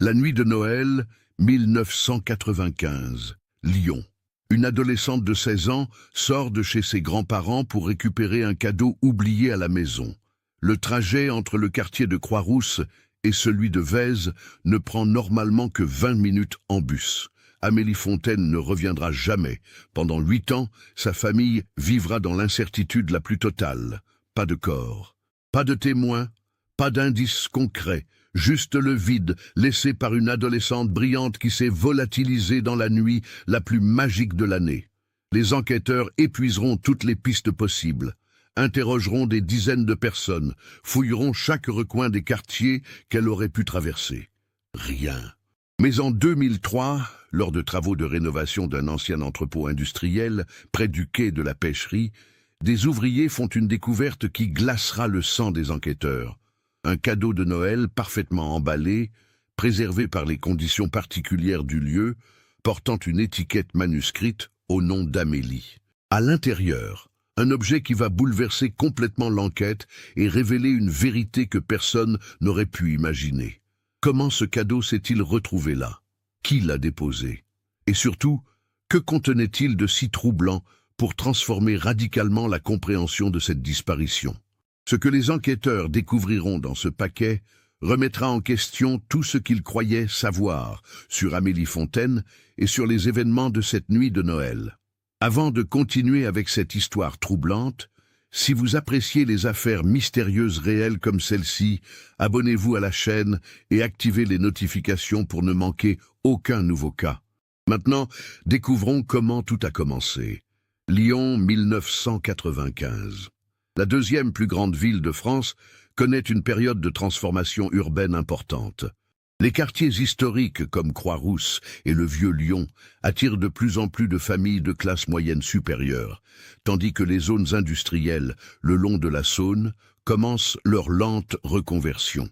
La nuit de Noël, 1995, Lyon. Une adolescente de 16 ans sort de chez ses grands-parents pour récupérer un cadeau oublié à la maison. Le trajet entre le quartier de Croix-Rousse et celui de Vèze ne prend normalement que 20 minutes en bus. Amélie Fontaine ne reviendra jamais. Pendant 8 ans, sa famille vivra dans l'incertitude la plus totale. Pas de corps, pas de témoins, pas d'indices concrets, juste le vide laissé par une adolescente brillante qui s'est volatilisée dans la nuit la plus magique de l'année. Les enquêteurs épuiseront toutes les pistes possibles, interrogeront des dizaines de personnes, fouilleront chaque recoin des quartiers qu'elle aurait pu traverser. Rien. Mais en 2003, lors de travaux de rénovation d'un ancien entrepôt industriel près du quai de la Pêcherie, des ouvriers font une découverte qui glacera le sang des enquêteurs. Un cadeau de Noël parfaitement emballé, préservé par les conditions particulières du lieu, portant une étiquette manuscrite au nom d'Amélie. À l'intérieur, un objet qui va bouleverser complètement l'enquête et révéler une vérité que personne n'aurait pu imaginer. Comment ce cadeau s'est-il retrouvé là? Qui l'a déposé? Et surtout, que contenait-il de si troublant pour transformer radicalement la compréhension de cette disparition? Ce que les enquêteurs découvriront dans ce paquet remettra en question tout ce qu'ils croyaient savoir sur Amélie Fontaine et sur les événements de cette nuit de Noël. Avant de continuer avec cette histoire troublante, si vous appréciez les affaires mystérieuses réelles comme celle-ci, abonnez-vous à la chaîne et activez les notifications pour ne manquer aucun nouveau cas. Maintenant, découvrons comment tout a commencé. Lyon, 1995. La deuxième plus grande ville de France connaît une période de transformation urbaine importante. Les quartiers historiques comme Croix-Rousse et le Vieux Lyon attirent de plus en plus de familles de classe moyenne supérieure, tandis que les zones industrielles, le long de la Saône, commencent leur lente reconversion.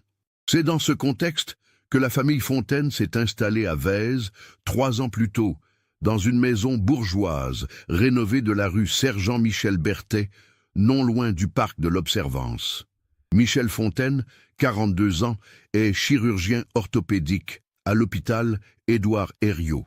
C'est dans ce contexte que la famille Fontaine s'est installée à Vèze 3 ans plus tôt, dans une maison bourgeoise rénovée de la rue Sergent-Michel Berthet, non loin du parc de l'Observance. Michel Fontaine, 42 ans, est chirurgien orthopédique à l'hôpital Édouard Herriot.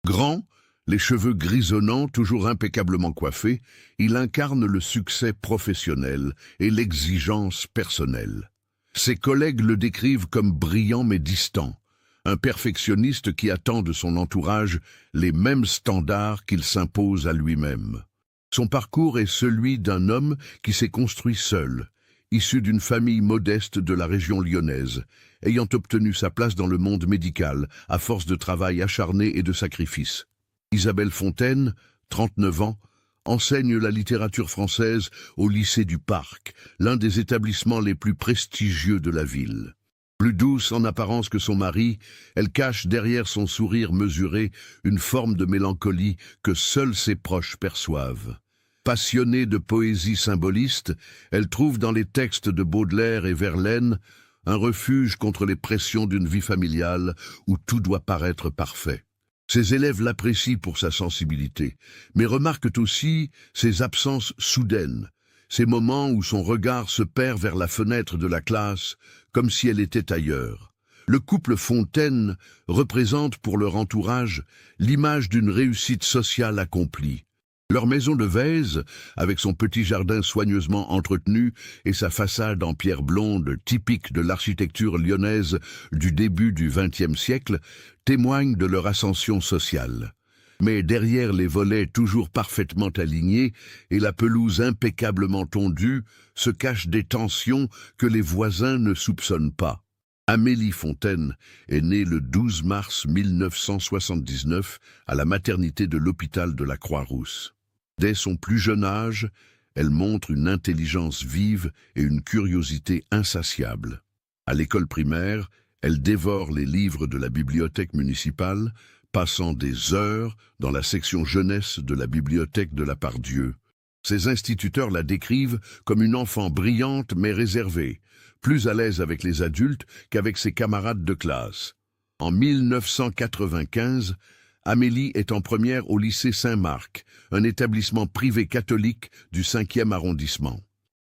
Grand, les cheveux grisonnants, toujours impeccablement coiffés, il incarne le succès professionnel et l'exigence personnelle. Ses collègues le décrivent comme brillant mais distant, un perfectionniste qui attend de son entourage les mêmes standards qu'il s'impose à lui-même. Son parcours est celui d'un homme qui s'est construit seul, issu d'une famille modeste de la région lyonnaise, ayant obtenu sa place dans le monde médical à force de travail acharné et de sacrifices. Isabelle Fontaine, 39 ans, enseigne la littérature française au lycée du Parc, l'un des établissements les plus prestigieux de la ville. Plus douce en apparence que son mari, elle cache derrière son sourire mesuré une forme de mélancolie que seuls ses proches perçoivent. Passionnée de poésie symboliste, elle trouve dans les textes de Baudelaire et Verlaine un refuge contre les pressions d'une vie familiale où tout doit paraître parfait. Ses élèves l'apprécient pour sa sensibilité, mais remarquent aussi ses absences soudaines, ces moments où son regard se perd vers la fenêtre de la classe, comme si elle était ailleurs. Le couple Fontaine représente pour leur entourage l'image d'une réussite sociale accomplie. Leur maison de Vèze, avec son petit jardin soigneusement entretenu et sa façade en pierre blonde typique de l'architecture lyonnaise du début du XXe siècle, témoigne de leur ascension sociale. Mais derrière les volets toujours parfaitement alignés et la pelouse impeccablement tondue se cachent des tensions que les voisins ne soupçonnent pas. Amélie Fontaine est née le 12 mars 1979 à la maternité de l'hôpital de la Croix-Rousse. Dès son plus jeune âge, elle montre une intelligence vive et une curiosité insatiable. À l'école primaire, elle dévore les livres de la bibliothèque municipale, passant des heures dans la section jeunesse de la bibliothèque de la Part-Dieu. Ses instituteurs la décrivent comme une enfant brillante mais réservée, plus à l'aise avec les adultes qu'avec ses camarades de classe. En 1995, Amélie est en première au lycée Saint-Marc, un établissement privé catholique du 5e arrondissement.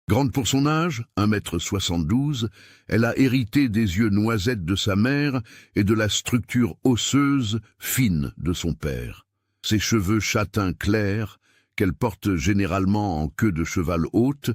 Grande pour son âge, 1,72 m, elle a hérité des yeux noisettes de sa mère et de la structure osseuse fine de son père. Ses cheveux châtains clairs, qu'elle porte généralement en queue de cheval haute,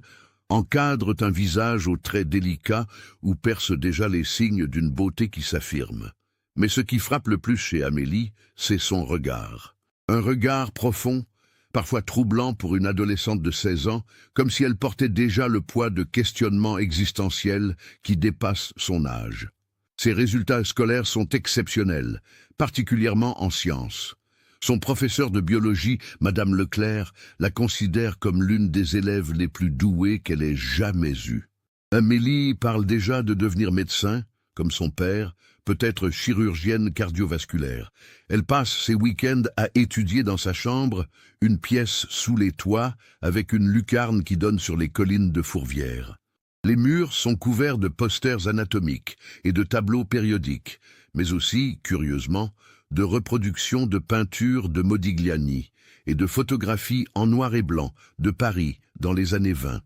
encadrent un visage aux traits délicats où percent déjà les signes d'une beauté qui s'affirme. Mais ce qui frappe le plus chez Amélie, c'est son regard. Un regard profond, parfois troublant pour une adolescente de 16 ans, comme si elle portait déjà le poids de questionnements existentiels qui dépassent son âge. Ses résultats scolaires sont exceptionnels, particulièrement en sciences. Son professeur de biologie, Madame Leclerc, la considère comme l'une des élèves les plus douées qu'elle ait jamais eues. Amélie parle déjà de devenir médecin, comme son père, peut-être chirurgienne cardiovasculaire. Elle passe ses week-ends à étudier dans sa chambre, une pièce sous les toits, avec une lucarne qui donne sur les collines de Fourvière. Les murs sont couverts de posters anatomiques et de tableaux périodiques, mais aussi, curieusement, de reproductions de peintures de Modigliani et de photographies en noir et blanc de Paris dans les années 20.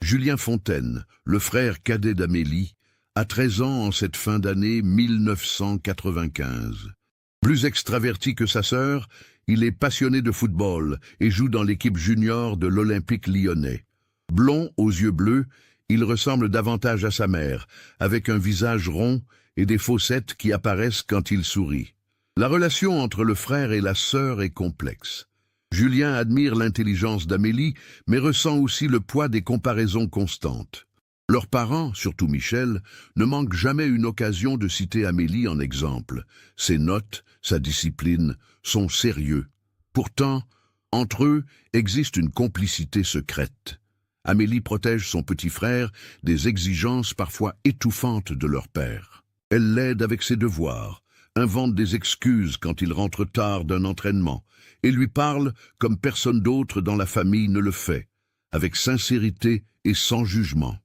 Julien Fontaine, le frère cadet d'Amélie, a 13 ans en cette fin d'année 1995. Plus extraverti que sa sœur, il est passionné de football et joue dans l'équipe junior de l'Olympique lyonnais. Blond aux yeux bleus, il ressemble davantage à sa mère, avec un visage rond et des fossettes qui apparaissent quand il sourit. La relation entre le frère et la sœur est complexe. Julien admire l'intelligence d'Amélie, mais ressent aussi le poids des comparaisons constantes. Leurs parents, surtout Michel, ne manquent jamais une occasion de citer Amélie en exemple. Ses notes, sa discipline, son sérieux. Pourtant, entre eux existe une complicité secrète. Amélie protège son petit frère des exigences parfois étouffantes de leur père. Elle l'aide avec ses devoirs, invente des excuses quand il rentre tard d'un entraînement, et lui parle comme personne d'autre dans la famille ne le fait, avec sincérité et sans jugement.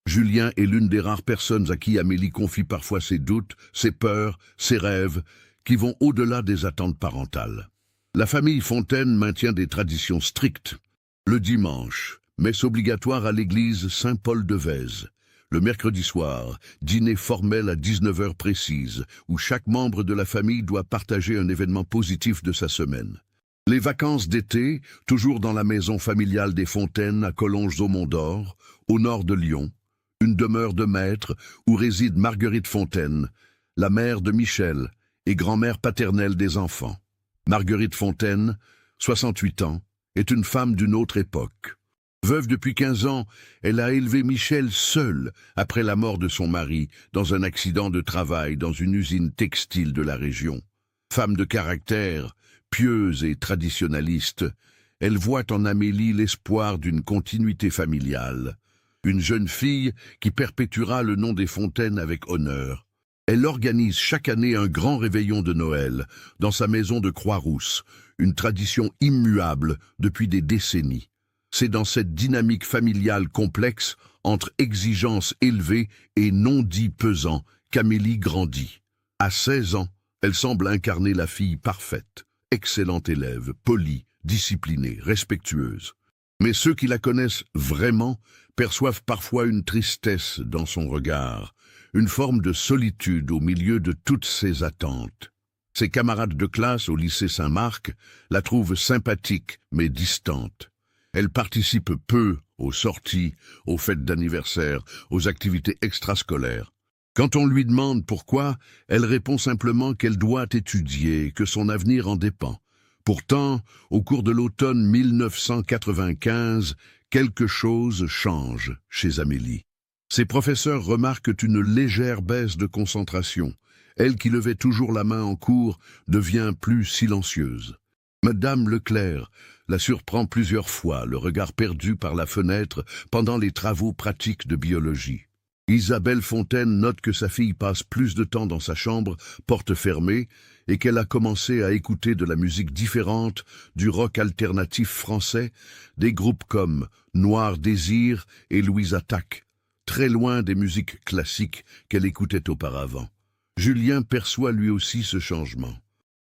Julien est l'une des rares personnes à qui Amélie confie parfois ses doutes, ses peurs, ses rêves, qui vont au-delà des attentes parentales. La famille Fontaine maintient des traditions strictes. Le dimanche, messe obligatoire à l'église Saint-Paul de Vèze. Le mercredi soir, dîner formel à 19 h précises, où chaque membre de la famille doit partager un événement positif de sa semaine. Les vacances d'été, toujours dans la maison familiale des Fontaines à Collonges-au-Mont-d'Or, au nord de Lyon, une demeure de maître où réside Marguerite Fontaine, la mère de Michel et grand-mère paternelle des enfants. Marguerite Fontaine, 68 ans, est une femme d'une autre époque. Veuve depuis 15 ans, elle a élevé Michel seule après la mort de son mari dans un accident de travail dans une usine textile de la région. Femme de caractère, pieuse et traditionnaliste, elle voit en Amélie l'espoir d'une continuité familiale. Une jeune fille qui perpétuera le nom des Fontaines avec honneur. Elle organise chaque année un grand réveillon de Noël dans sa maison de Croix-Rousse, une tradition immuable depuis des décennies. C'est dans cette dynamique familiale complexe, entre exigences élevées et non-dits pesants, qu'Amélie grandit. À 16 ans, elle semble incarner la fille parfaite, excellente élève, polie, disciplinée, respectueuse. Mais ceux qui la connaissent vraiment perçoivent parfois une tristesse dans son regard, une forme de solitude au milieu de toutes ses attentes. Ses camarades de classe au lycée Saint-Marc la trouvent sympathique mais distante. Elle participe peu aux sorties, aux fêtes d'anniversaire, aux activités extrascolaires. Quand on lui demande pourquoi, elle répond simplement qu'elle doit étudier, que son avenir en dépend. Pourtant, au cours de l'automne 1995, quelque chose change chez Amélie. Ses professeurs remarquent une légère baisse de concentration. Elle qui levait toujours la main en cours devient plus silencieuse. Madame Leclerc la surprend plusieurs fois, le regard perdu par la fenêtre pendant les travaux pratiques de biologie. Isabelle Fontaine note que sa fille passe plus de temps dans sa chambre, porte fermée, et qu'elle a commencé à écouter de la musique différente, du rock alternatif français, des groupes comme Noir Désir et Louise Attaque, très loin des musiques classiques qu'elle écoutait auparavant. Julien perçoit lui aussi ce changement.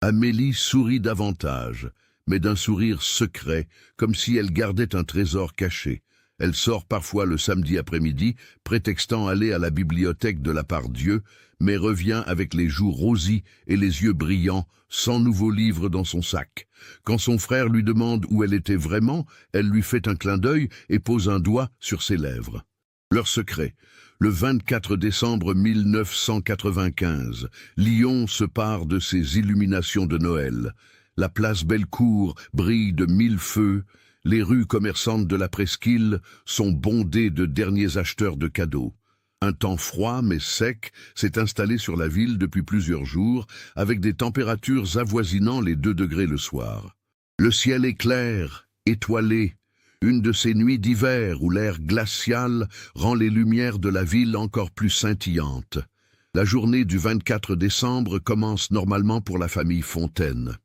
Amélie sourit davantage, mais d'un sourire secret, comme si elle gardait un trésor caché. Elle sort parfois le samedi après-midi, prétextant aller à la bibliothèque de la part Dieu, mais revient avec les joues rosies et les yeux brillants, sans nouveaux livres dans son sac. Quand son frère lui demande où elle était vraiment, elle lui fait un clin d'œil et pose un doigt sur ses lèvres. Leur secret. Le 24 décembre 1995, Lyon se pare de ses illuminations de Noël. La place Bellecour brille de 1000 feux. Les rues commerçantes de la presqu'île sont bondées de derniers acheteurs de cadeaux. Un temps froid mais sec s'est installé sur la ville depuis plusieurs jours, avec des températures avoisinant les 2 degrés le soir. Le ciel est clair, étoilé, une de ces nuits d'hiver où l'air glacial rend les lumières de la ville encore plus scintillantes. La journée du 24 décembre commence normalement pour la famille Fontaine.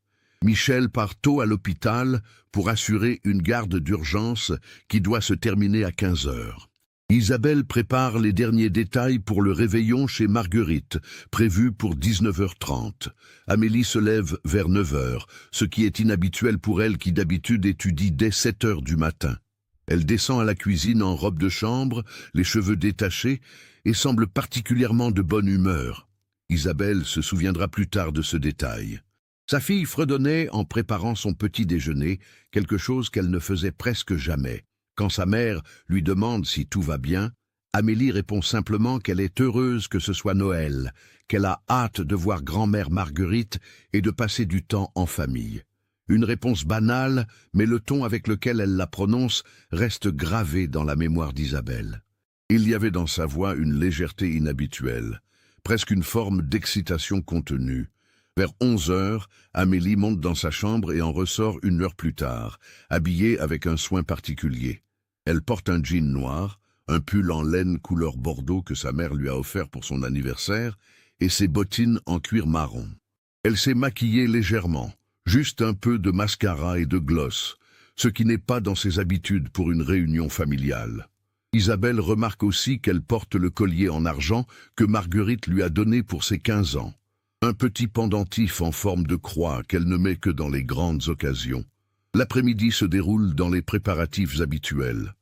Michel part tôt à l'hôpital pour assurer une garde d'urgence qui doit se terminer à 15 heures. Isabelle prépare les derniers détails pour le réveillon chez Marguerite, prévu pour 19h30. Amélie se lève vers 9h, ce qui est inhabituel pour elle qui d'habitude étudie dès 7h du matin. Elle descend à la cuisine en robe de chambre, les cheveux détachés, et semble particulièrement de bonne humeur. Isabelle se souviendra plus tard de ce détail. Sa fille fredonnait en préparant son petit déjeuner, quelque chose qu'elle ne faisait presque jamais. Quand sa mère lui demande si tout va bien, Amélie répond simplement qu'elle est heureuse que ce soit Noël, qu'elle a hâte de voir grand-mère Marguerite et de passer du temps en famille. Une réponse banale, mais le ton avec lequel elle la prononce reste gravé dans la mémoire d'Isabelle. Il y avait dans sa voix une légèreté inhabituelle, presque une forme d'excitation contenue. Vers 11h, Amélie monte dans sa chambre et en ressort 1 heure plus tard, habillée avec un soin particulier. Elle porte un jean noir, un pull en laine couleur bordeaux que sa mère lui a offert pour son anniversaire, et ses bottines en cuir marron. Elle s'est maquillée légèrement, juste un peu de mascara et de gloss, ce qui n'est pas dans ses habitudes pour une réunion familiale. Isabelle remarque aussi qu'elle porte le collier en argent que Marguerite lui a donné pour ses 15 ans. Un petit pendentif en forme de croix qu'elle ne met que dans les grandes occasions. L'après-midi se déroule dans les préparatifs habituels.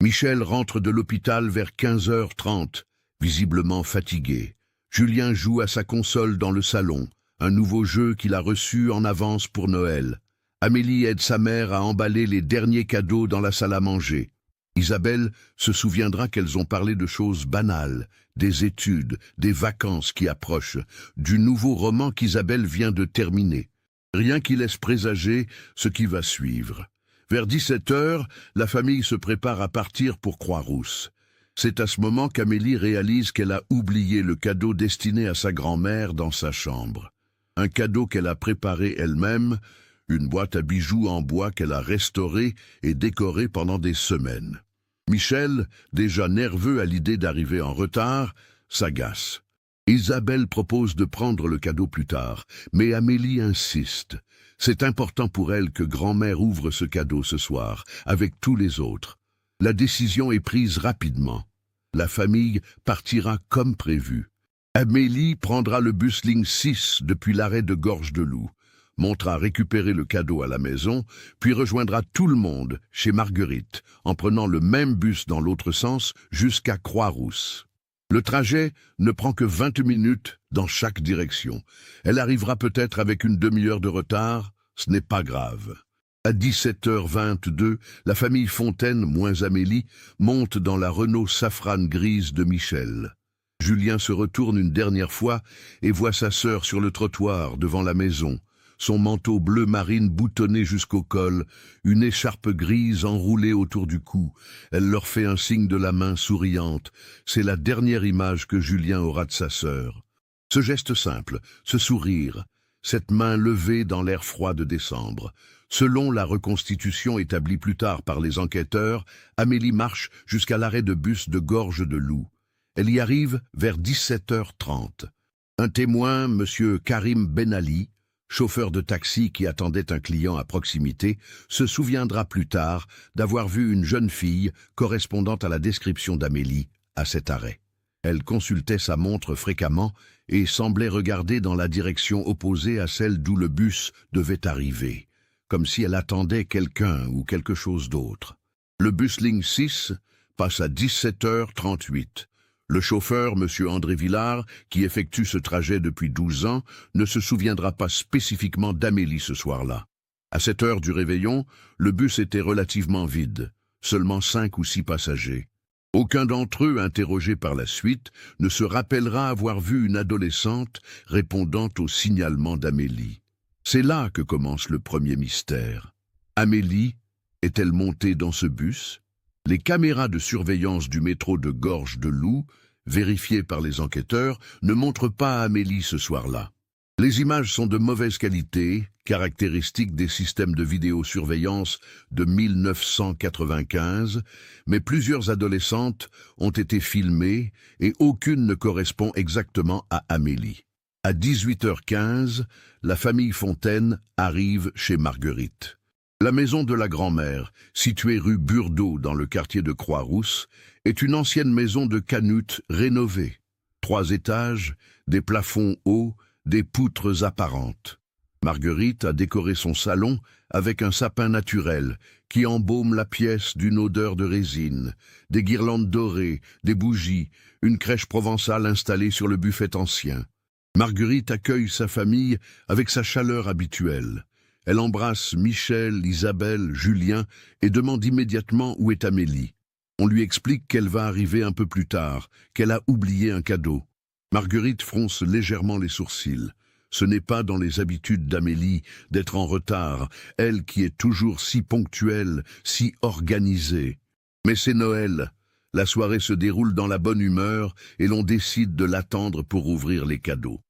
Michel rentre de l'hôpital vers 15h30, visiblement fatigué. Julien joue à sa console dans le salon, un nouveau jeu qu'il a reçu en avance pour Noël. Amélie aide sa mère à emballer les derniers cadeaux dans la salle à manger. Isabelle se souviendra qu'elles ont parlé de choses banales, des études, des vacances qui approchent, du nouveau roman qu'Isabelle vient de terminer. Rien qui laisse présager ce qui va suivre. Vers 17h, la famille se prépare à partir pour Croix-Rousse. C'est à ce moment qu'Amélie réalise qu'elle a oublié le cadeau destiné à sa grand-mère dans sa chambre. Un cadeau qu'elle a préparé elle-même, une boîte à bijoux en bois qu'elle a restaurée et décorée pendant des semaines. Michel, déjà nerveux à l'idée d'arriver en retard, s'agace. Isabelle propose de prendre le cadeau plus tard, mais Amélie insiste. C'est important pour elle que grand-mère ouvre ce cadeau ce soir, avec tous les autres. La décision est prise rapidement. La famille partira comme prévu. Amélie prendra le bus ligne 6 depuis l'arrêt de Gorge-de-Loup, montera récupérer le cadeau à la maison, puis rejoindra tout le monde chez Marguerite, en prenant le même bus dans l'autre sens jusqu'à Croix-Rousse. Le trajet ne prend que 20 minutes dans chaque direction. Elle arrivera peut-être avec une demi-heure de retard, ce n'est pas grave. À 17h22, la famille Fontaine, moins Amélie, monte dans la Renault safrane grise de Michel. Julien se retourne une dernière fois et voit sa sœur sur le trottoir devant la maison, son manteau bleu marine boutonné jusqu'au col, une écharpe grise enroulée autour du cou. Elle leur fait un signe de la main souriante. C'est la dernière image que Julien aura de sa sœur. Ce geste simple, ce sourire, cette main levée dans l'air froid de décembre. Selon la reconstitution établie plus tard par les enquêteurs, Amélie marche jusqu'à l'arrêt de bus de Gorge-de-Loup. Elle y arrive vers 17h30. Un témoin, M. Karim Benali, chauffeur de taxi qui attendait un client à proximité, se souviendra plus tard d'avoir vu une jeune fille correspondant à la description d'Amélie à cet arrêt. Elle consultait sa montre fréquemment et semblait regarder dans la direction opposée à celle d'où le bus devait arriver, comme si elle attendait quelqu'un ou quelque chose d'autre. Le bus ligne 6 passe à 17h38. Le chauffeur, M. André Villard, qui effectue ce trajet depuis 12 ans, ne se souviendra pas spécifiquement d'Amélie ce soir-là. À cette heure du réveillon, le bus était relativement vide, seulement 5 ou 6 passagers. Aucun d'entre eux, interrogé par la suite, ne se rappellera avoir vu une adolescente répondant au signalement d'Amélie. C'est là que commence le premier mystère. Amélie est-elle montée dans ce bus? Les caméras de surveillance du métro de Gorge-de-Loup, vérifiées par les enquêteurs, ne montrent pas Amélie ce soir-là. Les images sont de mauvaise qualité, caractéristique des systèmes de vidéosurveillance de 1995, mais plusieurs adolescentes ont été filmées et aucune ne correspond exactement à Amélie. À 18h15, la famille Fontaine arrive chez Marguerite. La maison de la grand-mère, située rue Burdeau dans le quartier de Croix-Rousse, est une ancienne maison de canute rénovée. 3 étages, des plafonds hauts, des poutres apparentes. Marguerite a décoré son salon avec un sapin naturel qui embaume la pièce d'une odeur de résine, des guirlandes dorées, des bougies, une crèche provençale installée sur le buffet ancien. Marguerite accueille sa famille avec sa chaleur habituelle. Elle embrasse Michel, Isabelle, Julien et demande immédiatement où est Amélie. On lui explique qu'elle va arriver un peu plus tard, qu'elle a oublié un cadeau. Marguerite fronce légèrement les sourcils. Ce n'est pas dans les habitudes d'Amélie d'être en retard, elle qui est toujours si ponctuelle, si organisée. Mais c'est Noël. La soirée se déroule dans la bonne humeur et l'on décide de l'attendre pour ouvrir les cadeaux.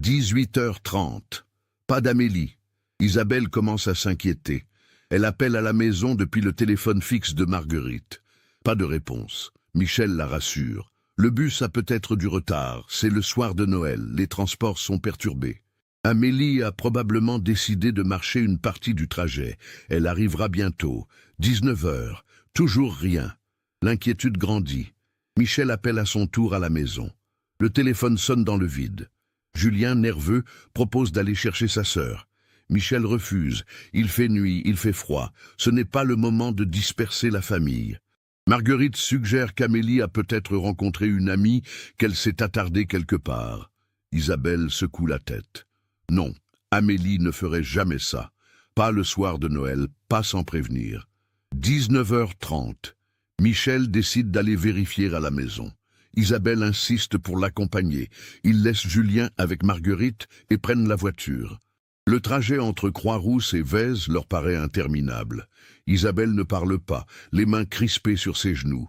18h30. Pas d'Amélie. Isabelle commence à s'inquiéter. Elle appelle à la maison depuis le téléphone fixe de Marguerite. Pas de réponse. Michel la rassure. Le bus a peut-être du retard. C'est le soir de Noël. Les transports sont perturbés. Amélie a probablement décidé de marcher une partie du trajet. Elle arrivera bientôt. 19h. Toujours rien. L'inquiétude grandit. Michel appelle à son tour à la maison. Le téléphone sonne dans le vide. Julien, nerveux, propose d'aller chercher sa sœur. Michel refuse. Il fait nuit, il fait froid. Ce n'est pas le moment de disperser la famille. Marguerite suggère qu'Amélie a peut-être rencontré une amie, qu'elle s'est attardée quelque part. Isabelle secoue la tête. Non, Amélie ne ferait jamais ça. Pas le soir de Noël, pas sans prévenir. 19h30. Michel décide d'aller vérifier à la maison. Isabelle insiste pour l'accompagner. Ils laissent Julien avec Marguerite et prennent la voiture. Le trajet entre Croix-Rousse et Vèze leur paraît interminable. Isabelle ne parle pas, les mains crispées sur ses genoux.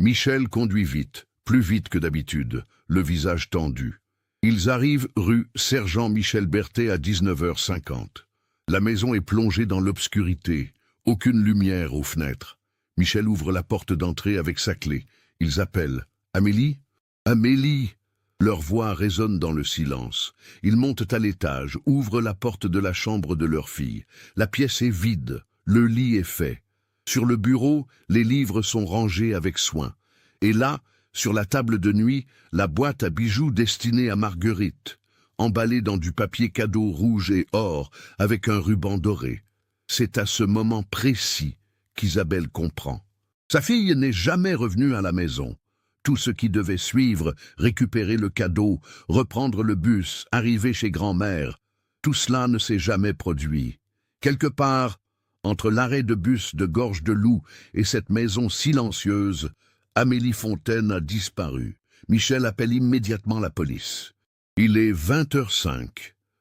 Michel conduit vite, plus vite que d'habitude, le visage tendu. Ils arrivent rue Sergent Michel Berthet à 19h50. La maison est plongée dans l'obscurité, aucune lumière aux fenêtres. Michel ouvre la porte d'entrée avec sa clé. Ils appellent. « Amélie ? Amélie !» Leur voix résonne dans le silence. Ils montent à l'étage, ouvrent la porte de la chambre de leur fille. La pièce est vide, le lit est fait. Sur le bureau, les livres sont rangés avec soin. Et là, sur la table de nuit, la boîte à bijoux destinée à Marguerite, emballée dans du papier cadeau rouge et or, avec un ruban doré. C'est à ce moment précis qu'Isabelle comprend. Sa fille n'est jamais revenue à la maison. Tout ce qui devait suivre, récupérer le cadeau, reprendre le bus, arriver chez grand-mère, tout cela ne s'est jamais produit. Quelque part, entre l'arrêt de bus de Gorge-de-Loup et cette maison silencieuse, Amélie Fontaine a disparu. Michel appelle immédiatement la police. Il est 20h05,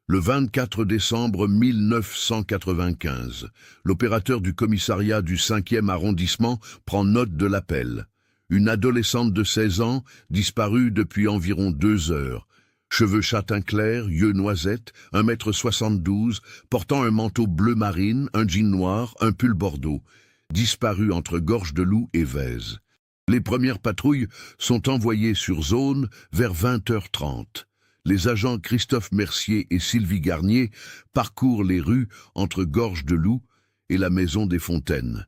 le 24 décembre 1995. L'opérateur du commissariat du 5e arrondissement prend note de l'appel. Une adolescente de 16 ans, disparue depuis environ 2 heures. Cheveux châtain clair, yeux noisettes, 1m72, portant un manteau bleu marine, un jean noir, un pull bordeaux. Disparue entre Gorge-de-Loup et Vèze. Les premières patrouilles sont envoyées sur zone vers 20h30. Les agents Christophe Mercier et Sylvie Garnier parcourent les rues entre Gorge-de-Loup et la maison des Fontaines.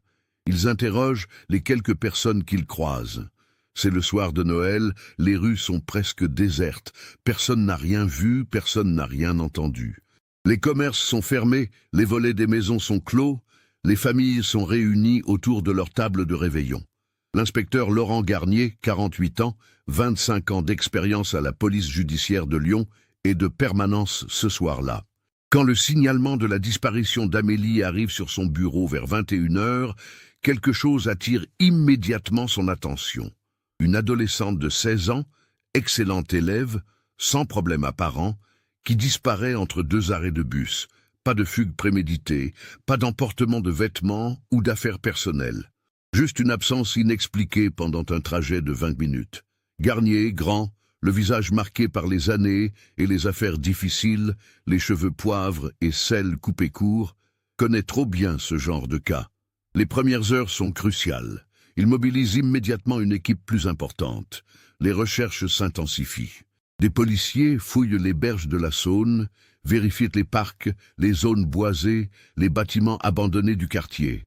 Ils interrogent les quelques personnes qu'ils croisent. C'est le soir de Noël, les rues sont presque désertes. Personne n'a rien vu, personne n'a rien entendu. Les commerces sont fermés, les volets des maisons sont clos, Les familles sont réunies autour de leur table de réveillon. L'inspecteur Laurent Garnier, 48 ans, 25 ans d'expérience à la police judiciaire de Lyon, est de permanence ce soir-là. Quand le signalement de la disparition d'Amélie arrive sur son bureau vers 21h, quelque chose attire immédiatement son attention. Une adolescente de 16 ans, excellente élève, sans problème apparent, qui disparaît entre deux arrêts de bus. Pas de fugue préméditée, pas d'emportement de vêtements ou d'affaires personnelles. Juste une absence inexpliquée pendant un trajet de 20 minutes. Garnier, grand, le visage marqué par les années et les affaires difficiles, les cheveux poivre et sel coupés courts, connaît trop bien ce genre de cas. Les premières heures sont cruciales. Il mobilise immédiatement une équipe plus importante. Les recherches s'intensifient. Des policiers fouillent les berges de la Saône, vérifient les parcs, les zones boisées, les bâtiments abandonnés du quartier.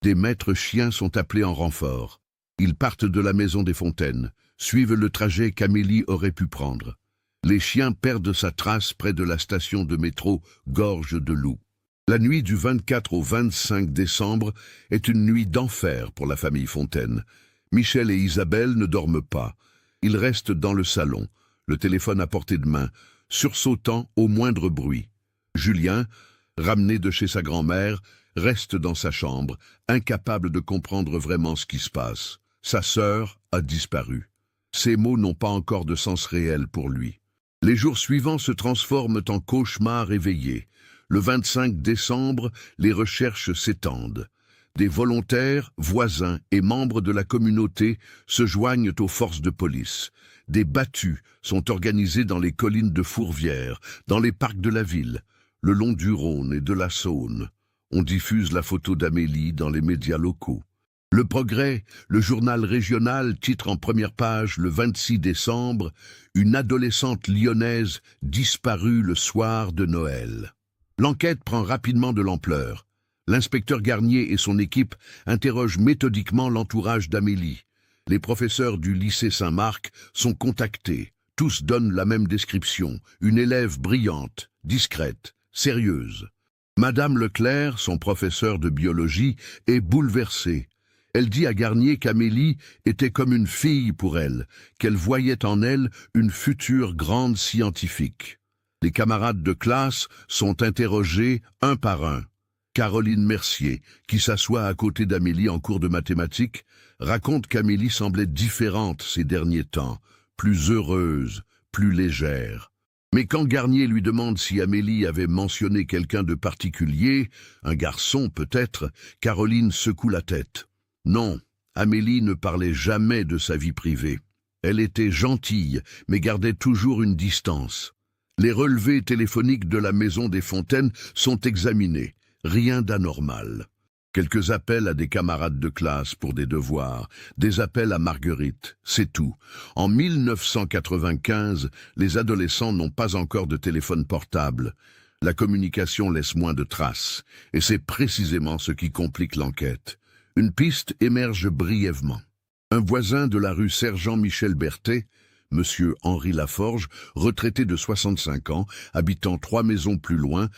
Des maîtres chiens sont appelés en renfort. Ils partent de la maison des Fontaines, suivent le trajet qu'Amélie aurait pu prendre. Les chiens perdent sa trace près de la station de métro Gorge de Loup. La nuit du 24 au 25 décembre est une nuit d'enfer pour la famille Fontaine. Michel et Isabelle ne dorment pas. Ils restent dans le salon, le téléphone à portée de main, sursautant au moindre bruit. Julien, ramené de chez sa grand-mère, reste dans sa chambre, incapable de comprendre vraiment ce qui se passe. Sa sœur a disparu. Ces mots n'ont pas encore de sens réel pour lui. Les jours suivants se transforment en cauchemars éveillés. Le 25 décembre, les recherches s'étendent. Des volontaires, voisins et membres de la communauté se joignent aux forces de police. Des battues sont organisées dans les collines de Fourvière, dans les parcs de la ville, le long du Rhône et de la Saône. On diffuse la photo d'Amélie dans les médias locaux. Le Progrès, le journal régional, titre en première page le 26 décembre « Une adolescente lyonnaise disparue le soir de Noël ». L'enquête prend rapidement de l'ampleur. L'inspecteur Garnier et son équipe interrogent méthodiquement l'entourage d'Amélie. Les professeurs du lycée Saint-Marc sont contactés. Tous donnent la même description, une élève brillante, discrète, sérieuse. Madame Leclerc, son professeur de biologie, est bouleversée. Elle dit à Garnier qu'Amélie était comme une fille pour elle, qu'elle voyait en elle une future grande scientifique. Les camarades de classe sont interrogés un par un. Caroline Mercier, qui s'assoit à côté d'Amélie en cours de mathématiques, raconte qu'Amélie semblait différente ces derniers temps, plus heureuse, plus légère. Mais quand Garnier lui demande si Amélie avait mentionné quelqu'un de particulier, un garçon peut-être, Caroline secoue la tête. Non, Amélie ne parlait jamais de sa vie privée. Elle était gentille, mais gardait toujours une distance. Les relevés téléphoniques de la maison des Fontaines sont examinés. Rien d'anormal. Quelques appels à des camarades de classe pour des devoirs, des appels à Marguerite, c'est tout. En 1995, les adolescents n'ont pas encore de téléphone portable. La communication laisse moins de traces, et c'est précisément ce qui complique l'enquête. Une piste émerge brièvement. Un voisin de la rue Sergent-Michel Berthet, Monsieur Henri Laforge, retraité de 65 ans, habitant 3 maisons plus loin,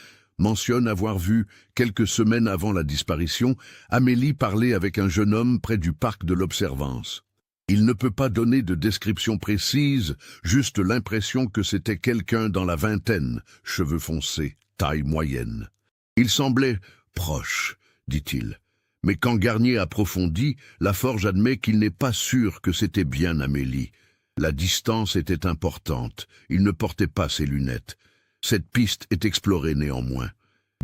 mentionne avoir vu, quelques semaines avant la disparition, Amélie parler avec un jeune homme près du parc de l'Observance. Il ne peut pas donner de description précise, juste l'impression que c'était quelqu'un dans la vingtaine, cheveux foncés, taille moyenne. Il semblait proche, dit-il. Mais quand Garnier approfondit, Laforge admet qu'il n'est pas sûr que c'était bien Amélie. La distance était importante, il ne portait pas ses lunettes. Cette piste est explorée néanmoins.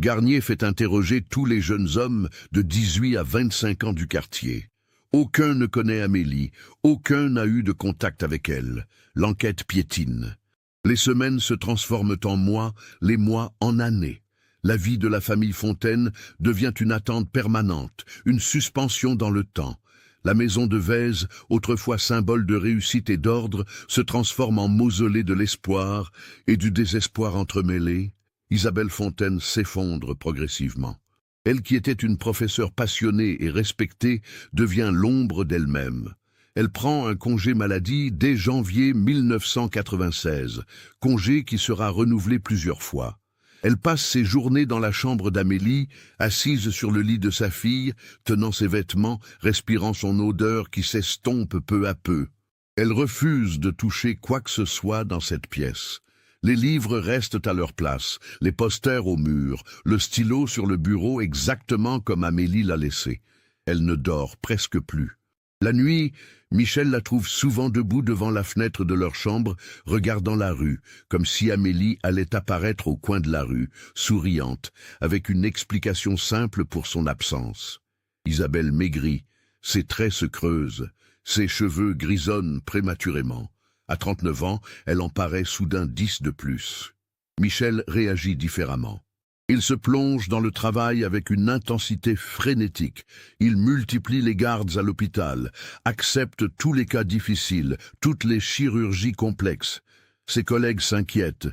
Garnier fait interroger tous les jeunes hommes de 18 à 25 ans du quartier. Aucun ne connaît Amélie, aucun n'a eu de contact avec elle. L'enquête piétine. Les semaines se transforment en mois, les mois en années. La vie de la famille Fontaine devient une attente permanente, une suspension dans le temps. La maison de Vèze, autrefois symbole de réussite et d'ordre, se transforme en mausolée de l'espoir et du désespoir entremêlés. Isabelle Fontaine s'effondre progressivement. Elle qui était une professeure passionnée et respectée devient l'ombre d'elle-même. Elle prend un congé maladie dès janvier 1996, congé qui sera renouvelé plusieurs fois. Elle passe ses journées dans la chambre d'Amélie, assise sur le lit de sa fille, tenant ses vêtements, respirant son odeur qui s'estompe peu à peu. Elle refuse de toucher quoi que ce soit dans cette pièce. Les livres restent à leur place, les posters au mur, le stylo sur le bureau exactement comme Amélie l'a laissé. Elle ne dort presque plus. La nuit, Michel la trouve souvent debout devant la fenêtre de leur chambre, regardant la rue, comme si Amélie allait apparaître au coin de la rue, souriante, avec une explication simple pour son absence. Isabelle maigrit, ses traits se creusent, ses cheveux grisonnent prématurément. À 39 ans, elle en paraît soudain 10 de plus. Michel réagit différemment. Il se plonge dans le travail avec une intensité frénétique. Il multiplie les gardes à l'hôpital, accepte tous les cas difficiles, toutes les chirurgies complexes. Ses collègues s'inquiètent.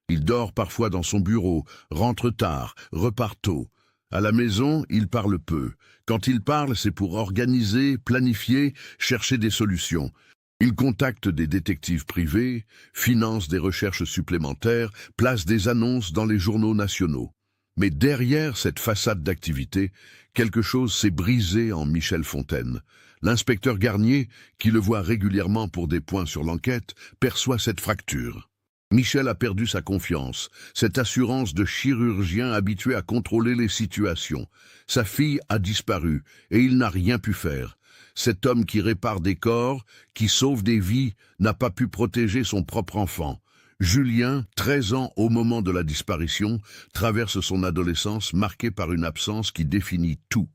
Il dort parfois dans son bureau, rentre tard, repart tôt. À la maison, il parle peu. Quand il parle, c'est pour organiser, planifier, chercher des solutions. Il contacte des détectives privés, finance des recherches supplémentaires, place des annonces dans les journaux nationaux. Mais derrière cette façade d'activité, quelque chose s'est brisé en Michel Fontaine. L'inspecteur Garnier, qui le voit régulièrement pour des points sur l'enquête, perçoit cette fracture. Michel a perdu sa confiance, cette assurance de chirurgien habitué à contrôler les situations. Sa fille a disparu et il n'a rien pu faire. Cet homme qui répare des corps, qui sauve des vies, n'a pas pu protéger son propre enfant. Julien, 13 ans au moment de la disparition, traverse son adolescence marquée par une absence qui définit tout.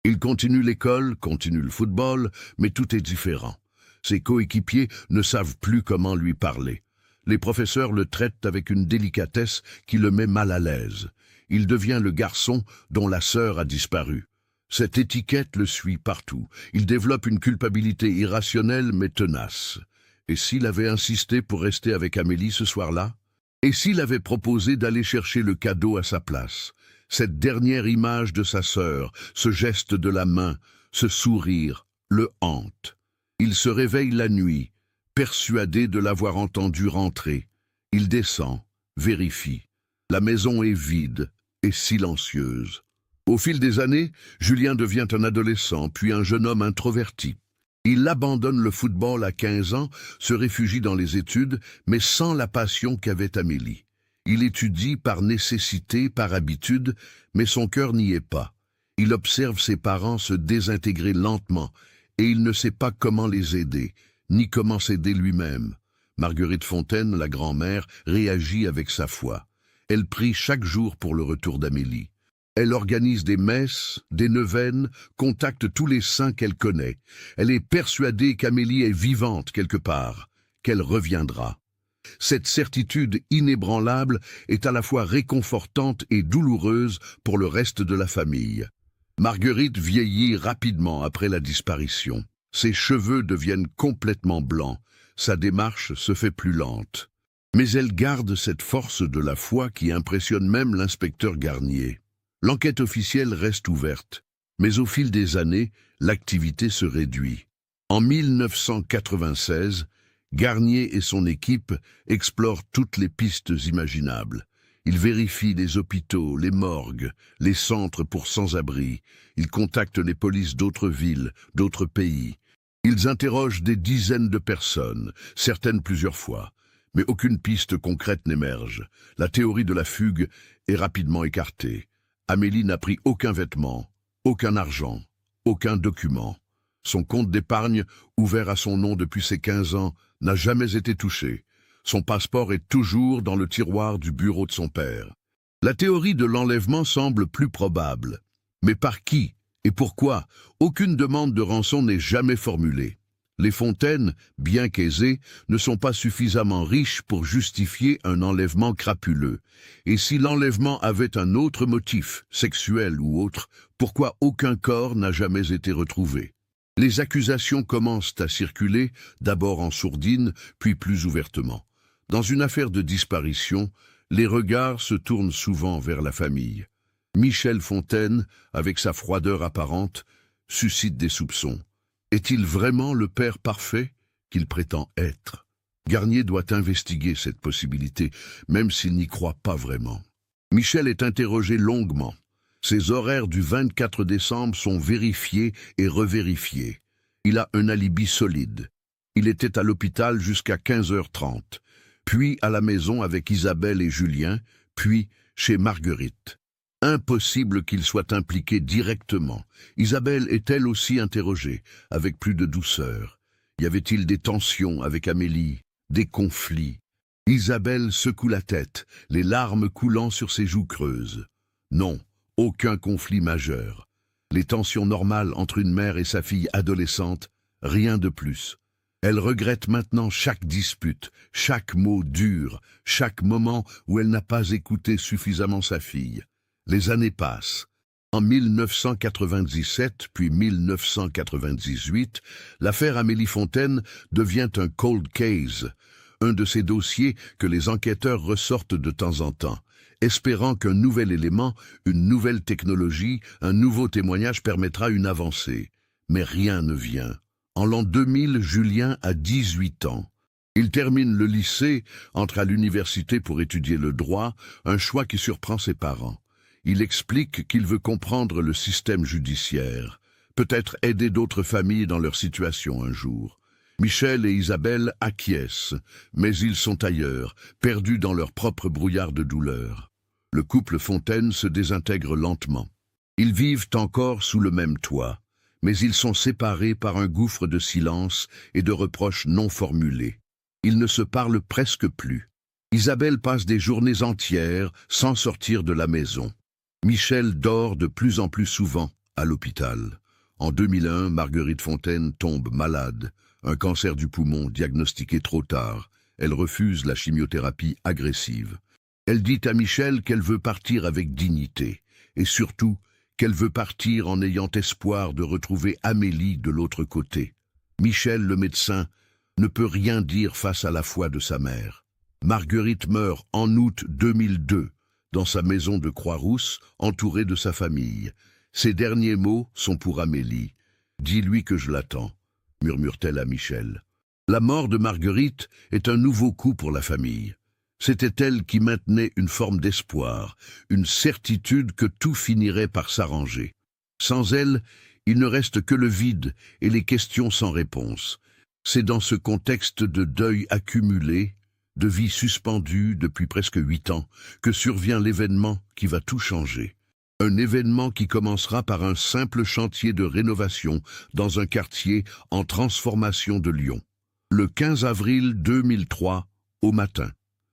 Il continue l'école, continue le football, mais tout est différent. Ses coéquipiers ne savent plus comment lui parler. Les professeurs le traitent avec une délicatesse qui le met mal à l'aise. Il devient le garçon dont la sœur a disparu. Cette étiquette le suit partout. Il développe une culpabilité irrationnelle mais tenace. Et s'il avait insisté pour rester avec Amélie ce soir-là? Et s'il avait proposé d'aller chercher le cadeau à sa place? Cette dernière image de sa sœur, ce geste de la main, ce sourire, le hante. Il se réveille la nuit, persuadé de l'avoir entendu rentrer. Il descend, vérifie. La maison est vide et silencieuse. Au fil des années, Julien devient un adolescent, puis un jeune homme introverti. Il abandonne le football à 15 ans, se réfugie dans les études, mais sans la passion qu'avait Amélie. Il étudie par nécessité, par habitude, mais son cœur n'y est pas. Il observe ses parents se désintégrer lentement, et il ne sait pas comment les aider, ni comment s'aider lui-même. Marguerite Fontaine, la grand-mère, réagit avec sa foi. Elle prie chaque jour pour le retour d'Amélie. Elle organise des messes, des neuvaines, contacte tous les saints qu'elle connaît. Elle est persuadée qu'Amélie est vivante quelque part, qu'elle reviendra. Cette certitude inébranlable est à la fois réconfortante et douloureuse pour le reste de la famille. Marguerite vieillit rapidement après la disparition. Ses cheveux deviennent complètement blancs, sa démarche se fait plus lente. Mais elle garde cette force de la foi qui impressionne même l'inspecteur Garnier. L'enquête officielle reste ouverte, mais au fil des années, l'activité se réduit. En 1996, Garnier et son équipe explorent toutes les pistes imaginables. Ils vérifient les hôpitaux, les morgues, les centres pour sans-abri. Ils contactent les polices d'autres villes, d'autres pays. Ils interrogent des dizaines de personnes, certaines plusieurs fois. Mais aucune piste concrète n'émerge. La théorie de la fugue est rapidement écartée. Amélie n'a pris aucun vêtement, aucun argent, aucun document. Son compte d'épargne, ouvert à son nom depuis ses 15 ans, n'a jamais été touché. Son passeport est toujours dans le tiroir du bureau de son père. La théorie de l'enlèvement semble plus probable. Mais par qui et pourquoi? Aucune demande de rançon n'est jamais formulée. Les Fontaine, bien qu'aisés, ne sont pas suffisamment riches pour justifier un enlèvement crapuleux. Et si l'enlèvement avait un autre motif, sexuel ou autre, pourquoi aucun corps n'a jamais été retrouvé? Les accusations commencent à circuler, d'abord en sourdine, puis plus ouvertement. Dans une affaire de disparition, les regards se tournent souvent vers la famille. Michel Fontaine, avec sa froideur apparente, suscite des soupçons. Est-il vraiment le père parfait qu'il prétend être? Garnier doit investiguer cette possibilité, même s'il n'y croit pas vraiment. Michel est interrogé longuement. Ses horaires du 24 décembre sont vérifiés et revérifiés. Il a un alibi solide. Il était à l'hôpital jusqu'à 15h30, puis à la maison avec Isabelle et Julien, puis chez Marguerite. Impossible qu'il soit impliqué directement. Isabelle est elle aussi interrogée, avec plus de douceur. Y avait-il des tensions avec Amélie, des conflits? Isabelle secoue la tête, les larmes coulant sur ses joues creuses. Non, aucun conflit majeur. Les tensions normales entre une mère et sa fille adolescente, rien de plus. Elle regrette maintenant chaque dispute, chaque mot dur, chaque moment où elle n'a pas écouté suffisamment sa fille. Les années passent. En 1997 puis 1998, l'affaire Amélie Fontaine devient un cold case, un de ces dossiers que les enquêteurs ressortent de temps en temps, espérant qu'un nouvel élément, une nouvelle technologie, un nouveau témoignage permettra une avancée. Mais rien ne vient. En l'an 2000, Julien a 18 ans. Il termine le lycée, entre à l'université pour étudier le droit, un choix qui surprend ses parents. Il explique qu'il veut comprendre le système judiciaire, peut-être aider d'autres familles dans leur situation un jour. Michel et Isabelle acquiescent, mais ils sont ailleurs, perdus dans leur propre brouillard de douleur. Le couple Fontaine se désintègre lentement. Ils vivent encore sous le même toit, mais ils sont séparés par un gouffre de silence et de reproches non formulés. Ils ne se parlent presque plus. Isabelle passe des journées entières sans sortir de la maison. Michel dort de plus en plus souvent à l'hôpital. En 2001, Marguerite Fontaine tombe malade, un cancer du poumon diagnostiqué trop tard. Elle refuse la chimiothérapie agressive. Elle dit à Michel qu'elle veut partir avec dignité, et surtout qu'elle veut partir en ayant espoir de retrouver Amélie de l'autre côté. Michel, le médecin, ne peut rien dire face à la foi de sa mère. Marguerite meurt en août 2002, dans sa maison de Croix-Rousse, entourée de sa famille. Ses derniers mots sont pour Amélie. « Dis-lui que je l'attends », murmure-t-elle à Michel. La mort de Marguerite est un nouveau coup pour la famille. C'était elle qui maintenait une forme d'espoir, une certitude que tout finirait par s'arranger. Sans elle, il ne reste que le vide et les questions sans réponse. C'est dans ce contexte de deuil accumulé, de vie suspendue depuis presque 8 ans, que survient l'événement qui va tout changer. Un événement qui commencera par un simple chantier de rénovation dans un quartier en transformation de Lyon. Le 15 avril 2003, au matin,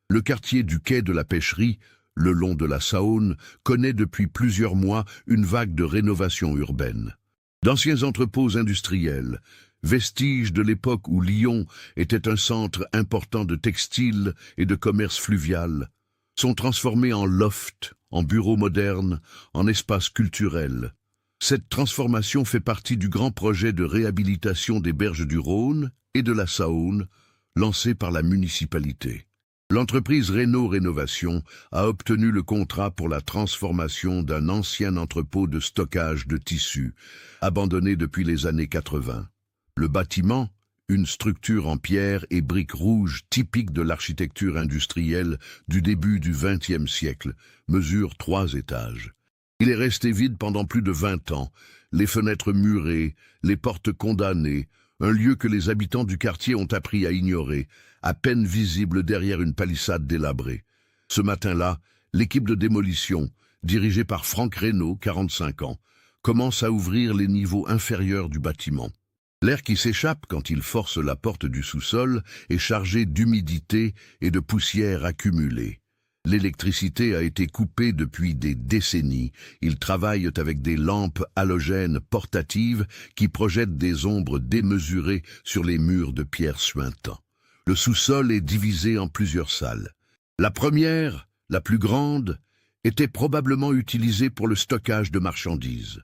le quartier du quai de la Pêcherie, le long de la Saône, connaît depuis plusieurs mois une vague de rénovation urbaine. D'anciens entrepôts industriels, vestiges de l'époque où Lyon était un centre important de textile et de commerce fluvial, sont transformés en loft, en bureaux modernes, en espaces culturels. Cette transformation fait partie du grand projet de réhabilitation des berges du Rhône et de la Saône, lancé par la municipalité. L'entreprise Renault Rénovation a obtenu le contrat pour la transformation d'un ancien entrepôt de stockage de tissus, abandonné depuis les années 80. Le bâtiment, une structure en pierre et briques rouges typique de l'architecture industrielle du début du XXe siècle, mesure 3 étages. Il est resté vide pendant plus de 20 ans, les fenêtres murées, les portes condamnées, un lieu que les habitants du quartier ont appris à ignorer, à peine visible derrière une palissade délabrée. Ce matin-là, l'équipe de démolition, dirigée par Franck Reynaud, 45 ans, commence à ouvrir les niveaux inférieurs du bâtiment. L'air qui s'échappe quand il force la porte du sous-sol est chargé d'humidité et de poussière accumulée. L'électricité a été coupée depuis des décennies. Ils travaillent avec des lampes halogènes portatives qui projettent des ombres démesurées sur les murs de pierre suintant. Le sous-sol est divisé en plusieurs salles. La première, la plus grande, était probablement utilisée pour le stockage de marchandises.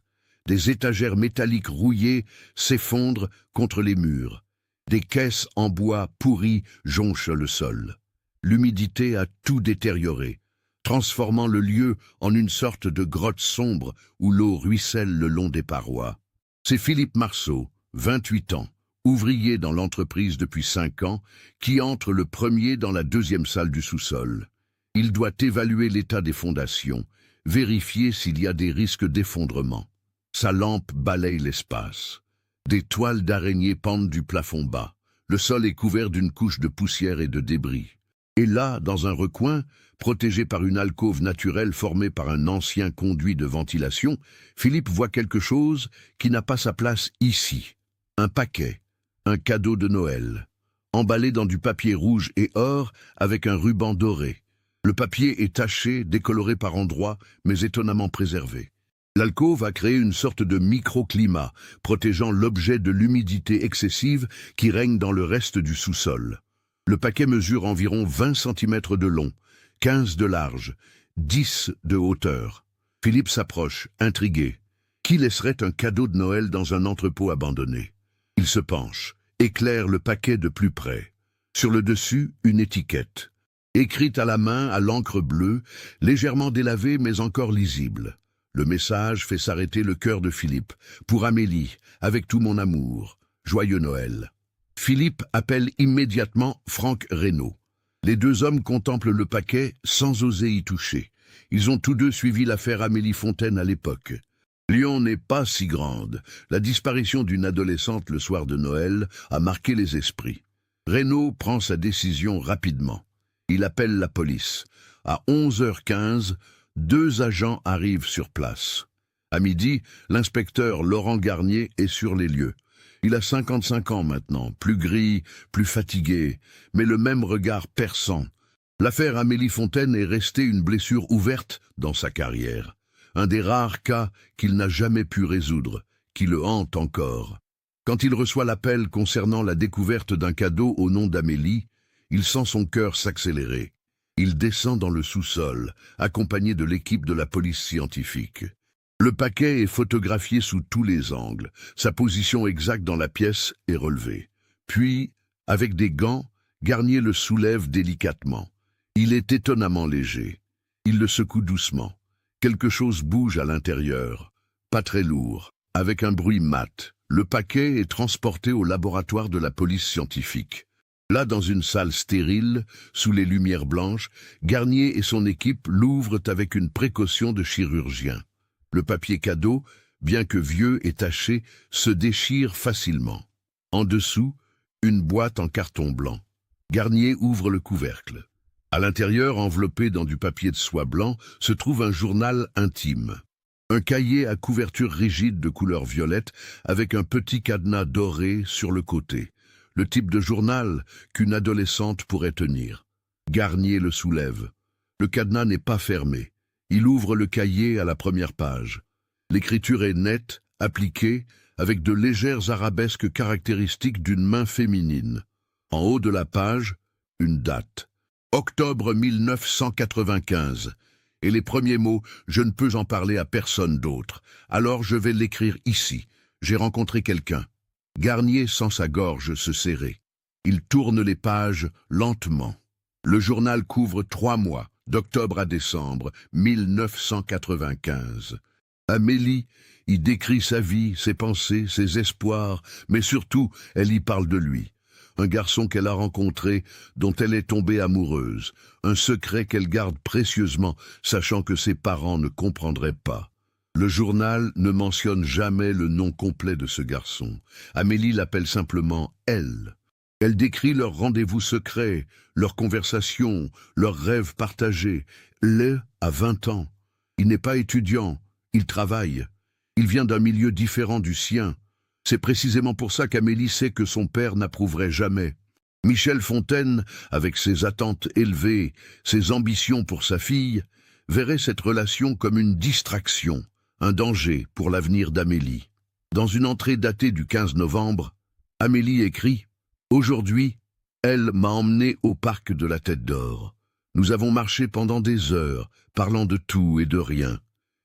Des étagères métalliques rouillées s'effondrent contre les murs. Des caisses en bois pourries jonchent le sol. L'humidité a tout détérioré, transformant le lieu en une sorte de grotte sombre où l'eau ruisselle le long des parois. C'est Philippe Marceau, 28 ans, ouvrier dans l'entreprise depuis 5 ans, qui entre le premier dans la deuxième salle du sous-sol. Il doit évaluer l'état des fondations, vérifier s'il y a des risques d'effondrement. Sa lampe balaye l'espace. Des toiles d'araignée pendent du plafond bas. Le sol est couvert d'une couche de poussière et de débris. Et là, dans un recoin, protégé par une alcôve naturelle formée par un ancien conduit de ventilation, Philippe voit quelque chose qui n'a pas sa place ici. Un paquet, un cadeau de Noël, emballé dans du papier rouge et or avec un ruban doré. Le papier est taché, décoloré par endroits, mais étonnamment préservé. L'alcôve a créé une sorte de microclimat, protégeant l'objet de l'humidité excessive qui règne dans le reste du sous-sol. Le paquet mesure environ 20 cm de long, 15 de large, 10 de hauteur. Philippe s'approche, intrigué. Qui laisserait un cadeau de Noël dans un entrepôt abandonné? Il se penche, éclaire le paquet de plus près. Sur le dessus, une étiquette. Écrite à la main à l'encre bleue, légèrement délavée mais encore lisible. Le message fait s'arrêter le cœur de Philippe. Pour Amélie, avec tout mon amour. Joyeux Noël. Philippe appelle immédiatement Franck Reynaud. Les deux hommes contemplent le paquet sans oser y toucher. Ils ont tous deux suivi l'affaire Amélie Fontaine à l'époque. Lyon n'est pas si grande. La disparition d'une adolescente le soir de Noël a marqué les esprits. Reynaud prend sa décision rapidement. Il appelle la police. À 11h15, 2 agents arrivent sur place. À midi, l'inspecteur Laurent Garnier est sur les lieux. Il a 55 ans maintenant, plus gris, plus fatigué, mais le même regard perçant. L'affaire Amélie Fontaine est restée une blessure ouverte dans sa carrière. Un des rares cas qu'il n'a jamais pu résoudre, qui le hante encore. Quand il reçoit l'appel concernant la découverte d'un cadeau au nom d'Amélie, il sent son cœur s'accélérer. Il descend dans le sous-sol, accompagné de l'équipe de la police scientifique. Le paquet est photographié sous tous les angles. Sa position exacte dans la pièce est relevée. Puis, avec des gants, Garnier le soulève délicatement. Il est étonnamment léger. Il le secoue doucement. Quelque chose bouge à l'intérieur. Pas très lourd, avec un bruit mat. Le paquet est transporté au laboratoire de la police scientifique. Là, dans une salle stérile, sous les lumières blanches, Garnier et son équipe l'ouvrent avec une précaution de chirurgien. Le papier cadeau, bien que vieux et taché, se déchire facilement. En dessous, une boîte en carton blanc. Garnier ouvre le couvercle. À l'intérieur, enveloppé dans du papier de soie blanc, se trouve un journal intime. Un cahier à couverture rigide de couleur violette avec un petit cadenas doré sur le côté. Le type de journal qu'une adolescente pourrait tenir. Garnier le soulève. Le cadenas n'est pas fermé. Il ouvre le cahier à la première page. L'écriture est nette, appliquée, avec de légères arabesques caractéristiques d'une main féminine. En haut de la page, une date. Octobre 1995. Et les premiers mots, je ne peux en parler à personne d'autre. Alors je vais l'écrire ici. J'ai rencontré quelqu'un. Garnier sent sa gorge se serrer. Il tourne les pages lentement. Le journal couvre 3 mois, d'octobre à décembre 1995. Amélie y décrit sa vie, ses pensées, ses espoirs, mais surtout, elle y parle de lui. Un garçon qu'elle a rencontré, dont elle est tombée amoureuse. Un secret qu'elle garde précieusement, sachant que ses parents ne comprendraient pas. Le journal ne mentionne jamais le nom complet de ce garçon. Amélie l'appelle simplement « elle ». Elle décrit leurs rendez-vous secrets, leurs conversations, leurs rêves partagés. L' a 20 ans. Il n'est pas étudiant, il travaille. Il vient d'un milieu différent du sien. C'est précisément pour ça qu'Amélie sait que son père n'approuverait jamais. Michel Fontaine, avec ses attentes élevées, ses ambitions pour sa fille, verrait cette relation comme une distraction. Un danger pour l'avenir d'Amélie. Dans une entrée datée du 15 novembre, Amélie écrit « Aujourd'hui, elle m'a emmené au parc de la Tête d'Or. Nous avons marché pendant des heures, parlant de tout et de rien.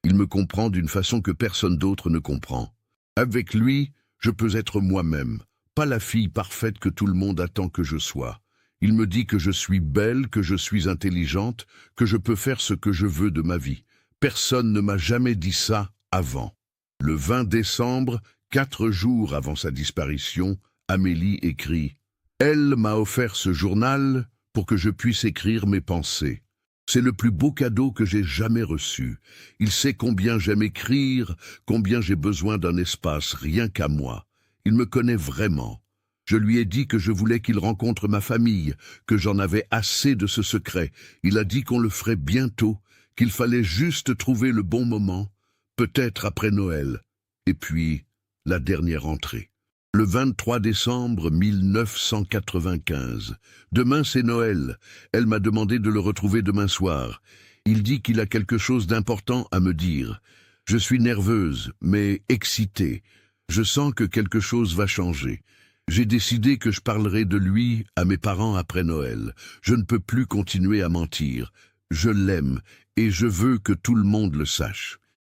Il me comprend d'une façon que personne d'autre ne comprend. Avec lui, je peux être moi-même, pas la fille parfaite que tout le monde attend que je sois. Il me dit que je suis belle, que je suis intelligente, que je peux faire ce que je veux de ma vie. Personne ne m'a jamais dit ça avant. » Le 20 décembre, 4 jours avant sa disparition, Amélie écrit « Elle m'a offert ce journal pour que je puisse écrire mes pensées. C'est le plus beau cadeau que j'ai jamais reçu. Il sait combien j'aime écrire, combien j'ai besoin d'un espace rien qu'à moi. Il me connaît vraiment. Je lui ai dit que je voulais qu'il rencontre ma famille, que j'en avais assez de ce secret. Il a dit qu'on le ferait bientôt, qu'il fallait juste trouver le bon moment, peut-être après Noël. Et puis, la dernière entrée. Le 23 décembre 1995. Demain c'est Noël. Elle m'a demandé de le retrouver demain soir. Il dit qu'il a quelque chose d'important à me dire. Je suis nerveuse, mais excitée. Je sens que quelque chose va changer. J'ai décidé que je parlerai de lui à mes parents après Noël. Je ne peux plus continuer à mentir. Je l'aime et je veux que tout le monde le sache.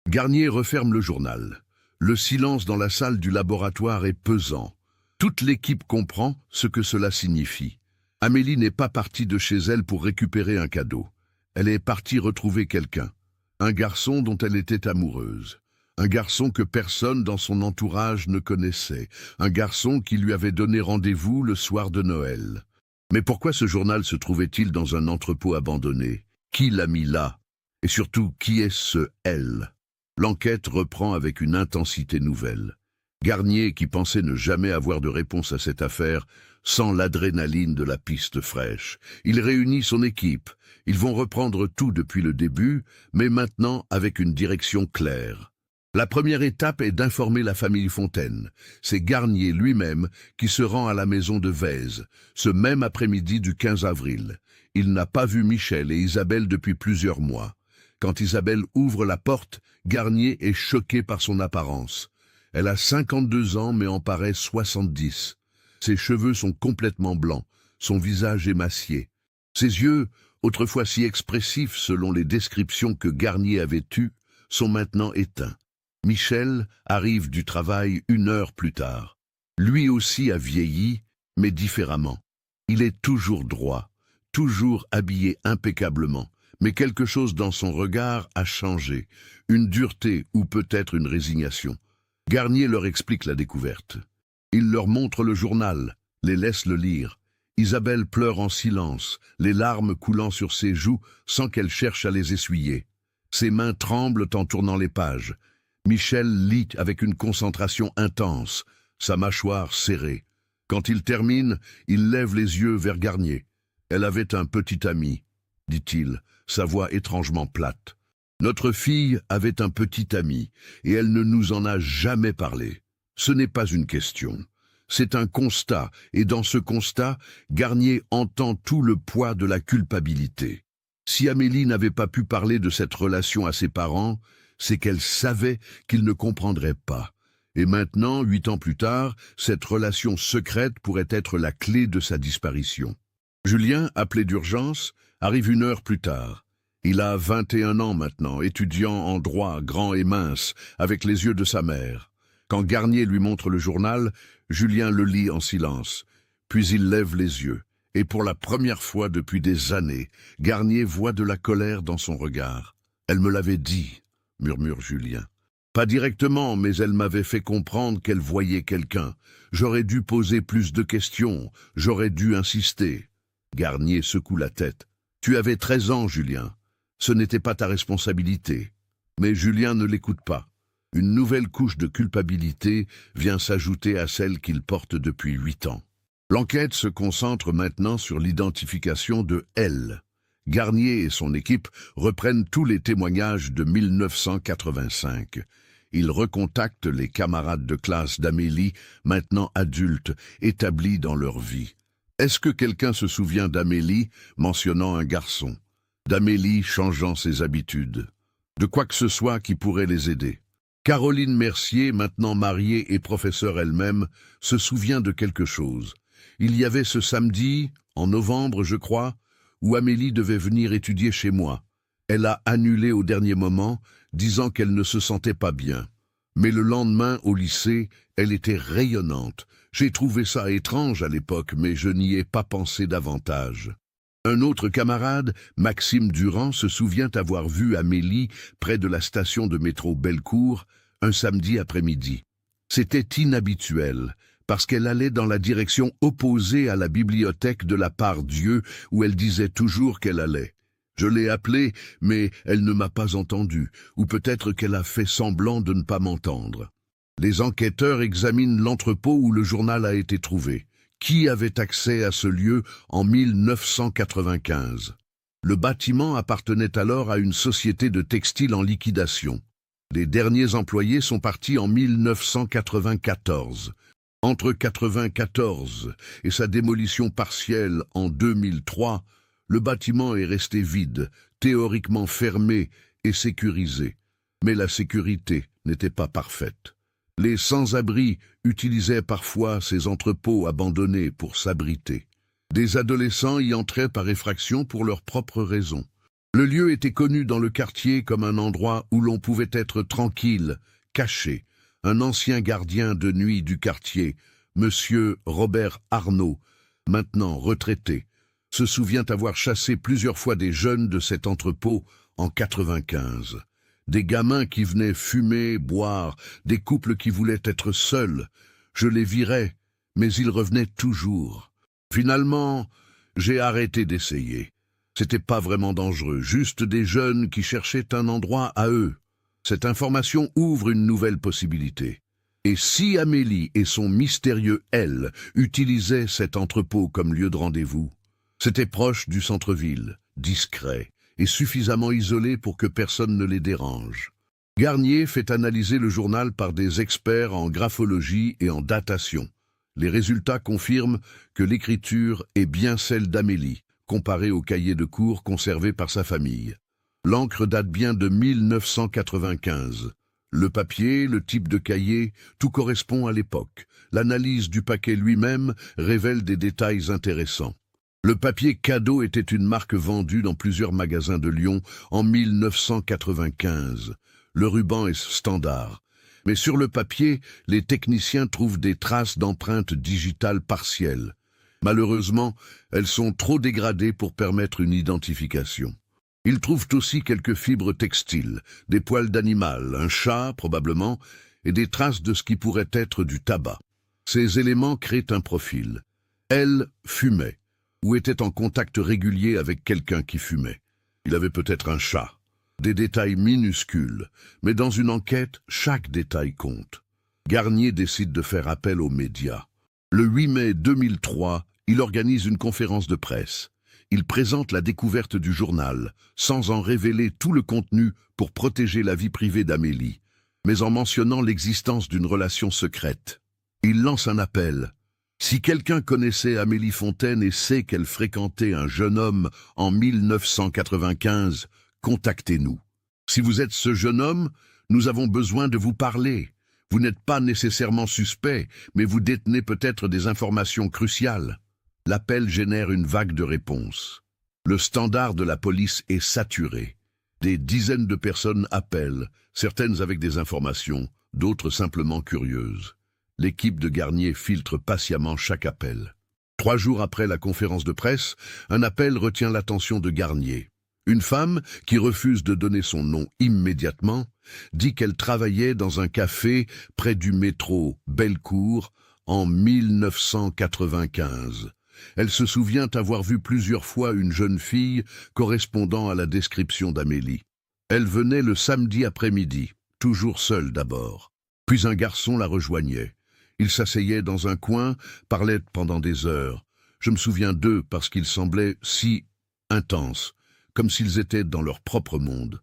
Garnier referme le journal. Le silence dans la salle du laboratoire est pesant. Toute l'équipe comprend ce que cela signifie. Amélie n'est pas partie de chez elle pour récupérer un cadeau. Elle est partie retrouver quelqu'un. Un garçon dont elle était amoureuse. Un garçon que personne dans son entourage ne connaissait. Un garçon qui lui avait donné rendez-vous le soir de Noël. Mais pourquoi ce journal se trouvait-il dans un entrepôt abandonné? Qui l'a mis là? Et surtout, qui est ce « elle » ? L'enquête reprend avec une intensité nouvelle. Garnier, qui pensait ne jamais avoir de réponse à cette affaire, sent l'adrénaline de la piste fraîche. Il réunit son équipe. Ils vont reprendre tout depuis le début, mais maintenant avec une direction claire. La première étape est d'informer la famille Fontaine. C'est Garnier lui-même qui se rend à la maison de Vèze, ce même après-midi du 15 avril. Il n'a pas vu Michel et Isabelle depuis plusieurs mois. Quand Isabelle ouvre la porte, Garnier est choqué par son apparence. Elle a 52 ans mais en paraît 70. Ses cheveux sont complètement blancs, son visage émacié. Ses yeux, autrefois si expressifs selon les descriptions que Garnier avait eues, sont maintenant éteints. Michel arrive du travail 1 heure plus tard. Lui aussi a vieilli, mais différemment. Il est toujours droit, toujours habillé impeccablement. Mais quelque chose dans son regard a changé, une dureté ou peut-être une résignation. Garnier leur explique la découverte. Il leur montre le journal, les laisse le lire. Isabelle pleure en silence, les larmes coulant sur ses joues sans qu'elle cherche à les essuyer. Ses mains tremblent en tournant les pages. Michel lit avec une concentration intense, sa mâchoire serrée. Quand il termine, il lève les yeux vers Garnier. « Elle avait un petit ami », dit-il, sa voix étrangement plate. « Notre fille avait un petit ami, et elle ne nous en a jamais parlé. Ce n'est pas une question. C'est un constat, et dans ce constat, Garnier entend tout le poids de la culpabilité. Si Amélie n'avait pas pu parler de cette relation à ses parents, c'est qu'elle savait qu'ils ne comprendraient pas. Et maintenant, 8 ans plus tard, cette relation secrète pourrait être la clé de sa disparition. Julien, appelé d'urgence, arrive 1 heure plus tard. Il a 21 ans maintenant, étudiant en droit, grand et mince, avec les yeux de sa mère. Quand Garnier lui montre le journal, Julien le lit en silence. Puis il lève les yeux. Et pour la première fois depuis des années, Garnier voit de la colère dans son regard. « Elle me l'avait dit », murmure Julien. « Pas directement, mais elle m'avait fait comprendre qu'elle voyait quelqu'un. J'aurais dû poser plus de questions, j'aurais dû insister. » Garnier secoue la tête. « Tu avais 13 ans, Julien. Ce n'était pas ta responsabilité. » Mais Julien ne l'écoute pas. Une nouvelle couche de culpabilité vient s'ajouter à celle qu'il porte depuis 8 ans. L'enquête se concentre maintenant sur l'identification de elle. Garnier et son équipe reprennent tous les témoignages de 1985. Ils recontactent les camarades de classe d'Amélie, maintenant adultes, établis dans leur vie. Est-ce que quelqu'un se souvient d'Amélie mentionnant un garçon? D'Amélie changeant ses habitudes? De quoi que ce soit qui pourrait les aider? Caroline Mercier, maintenant mariée et professeure elle-même, se souvient de quelque chose. Il y avait ce samedi, en novembre je crois, où Amélie devait venir étudier chez moi. Elle a annulé au dernier moment, disant qu'elle ne se sentait pas bien. Mais le lendemain, au lycée, elle était rayonnante. J'ai trouvé ça étrange à l'époque, mais je n'y ai pas pensé davantage. Un autre camarade, Maxime Durand, se souvient avoir vu Amélie près de la station de métro Bellecour un samedi après-midi. C'était inhabituel, parce qu'elle allait dans la direction opposée à la bibliothèque de la Part-Dieu où elle disait toujours qu'elle allait. Je l'ai appelée, mais elle ne m'a pas entendu, ou peut-être qu'elle a fait semblant de ne pas m'entendre. Les enquêteurs examinent l'entrepôt où le journal a été trouvé. Qui avait accès à ce lieu en 1995? Le bâtiment appartenait alors à une société de textile en liquidation. Les derniers employés sont partis en 1994. Entre 1994 et sa démolition partielle en 2003, le bâtiment est resté vide, théoriquement fermé et sécurisé. Mais la sécurité n'était pas parfaite. Les sans-abri utilisaient parfois ces entrepôts abandonnés pour s'abriter. Des adolescents y entraient par effraction pour leurs propres raisons. Le lieu était connu dans le quartier comme un endroit où l'on pouvait être tranquille, caché. Un ancien gardien de nuit du quartier, Monsieur Robert Arnaud, maintenant retraité, se souvient avoir chassé plusieurs fois des jeunes de cet entrepôt en 1995. Des gamins qui venaient fumer, boire, des couples qui voulaient être seuls. Je les virais, mais ils revenaient toujours. Finalement, j'ai arrêté d'essayer. C'était pas vraiment dangereux, juste des jeunes qui cherchaient un endroit à eux. Cette information ouvre une nouvelle possibilité. Et si Amélie et son mystérieux elle utilisaient cet entrepôt comme lieu de rendez-vous? C'était proche du centre-ville, discret et suffisamment isolé pour que personne ne les dérange. Garnier fait analyser le journal par des experts en graphologie et en datation. Les résultats confirment que l'écriture est bien celle d'Amélie, comparée au cahier de cours conservé par sa famille. L'encre date bien de 1995. Le papier, le type de cahier, tout correspond à l'époque. L'analyse du paquet lui-même révèle des détails intéressants. Le papier cadeau était une marque vendue dans plusieurs magasins de Lyon en 1995. Le ruban est standard. Mais sur le papier, les techniciens trouvent des traces d'empreintes digitales partielles. Malheureusement, elles sont trop dégradées pour permettre une identification. Ils trouvent aussi quelques fibres textiles, des poils d'animal, un chat probablement, et des traces de ce qui pourrait être du tabac. Ces éléments créent un profil. Elle fumait, ou était en contact régulier avec quelqu'un qui fumait. Il avait peut-être un chat. Des détails minuscules, mais dans une enquête, chaque détail compte. Garnier décide de faire appel aux médias. Le 8 mai 2003, il organise une conférence de presse. Il présente la découverte du journal, sans en révéler tout le contenu pour protéger la vie privée d'Amélie, mais en mentionnant l'existence d'une relation secrète. Il lance un appel. Si quelqu'un connaissait Amélie Fontaine et sait qu'elle fréquentait un jeune homme en 1995, contactez-nous. Si vous êtes ce jeune homme, nous avons besoin de vous parler. Vous n'êtes pas nécessairement suspect, mais vous détenez peut-être des informations cruciales. L'appel génère une vague de réponses. Le standard de la police est saturé. Des dizaines de personnes appellent, certaines avec des informations, d'autres simplement curieuses. L'équipe de Garnier filtre patiemment chaque appel. 3 jours après la conférence de presse, un appel retient l'attention de Garnier. Une femme, qui refuse de donner son nom immédiatement, dit qu'elle travaillait dans un café près du métro Bellecour en 1995. Elle se souvient avoir vu plusieurs fois une jeune fille correspondant à la description d'Amélie. Elle venait le samedi après-midi, toujours seule d'abord. Puis un garçon la rejoignait. Ils s'asseyaient dans un coin, parlaient pendant des heures. Je me souviens d'eux parce qu'ils semblaient si intenses, comme s'ils étaient dans leur propre monde.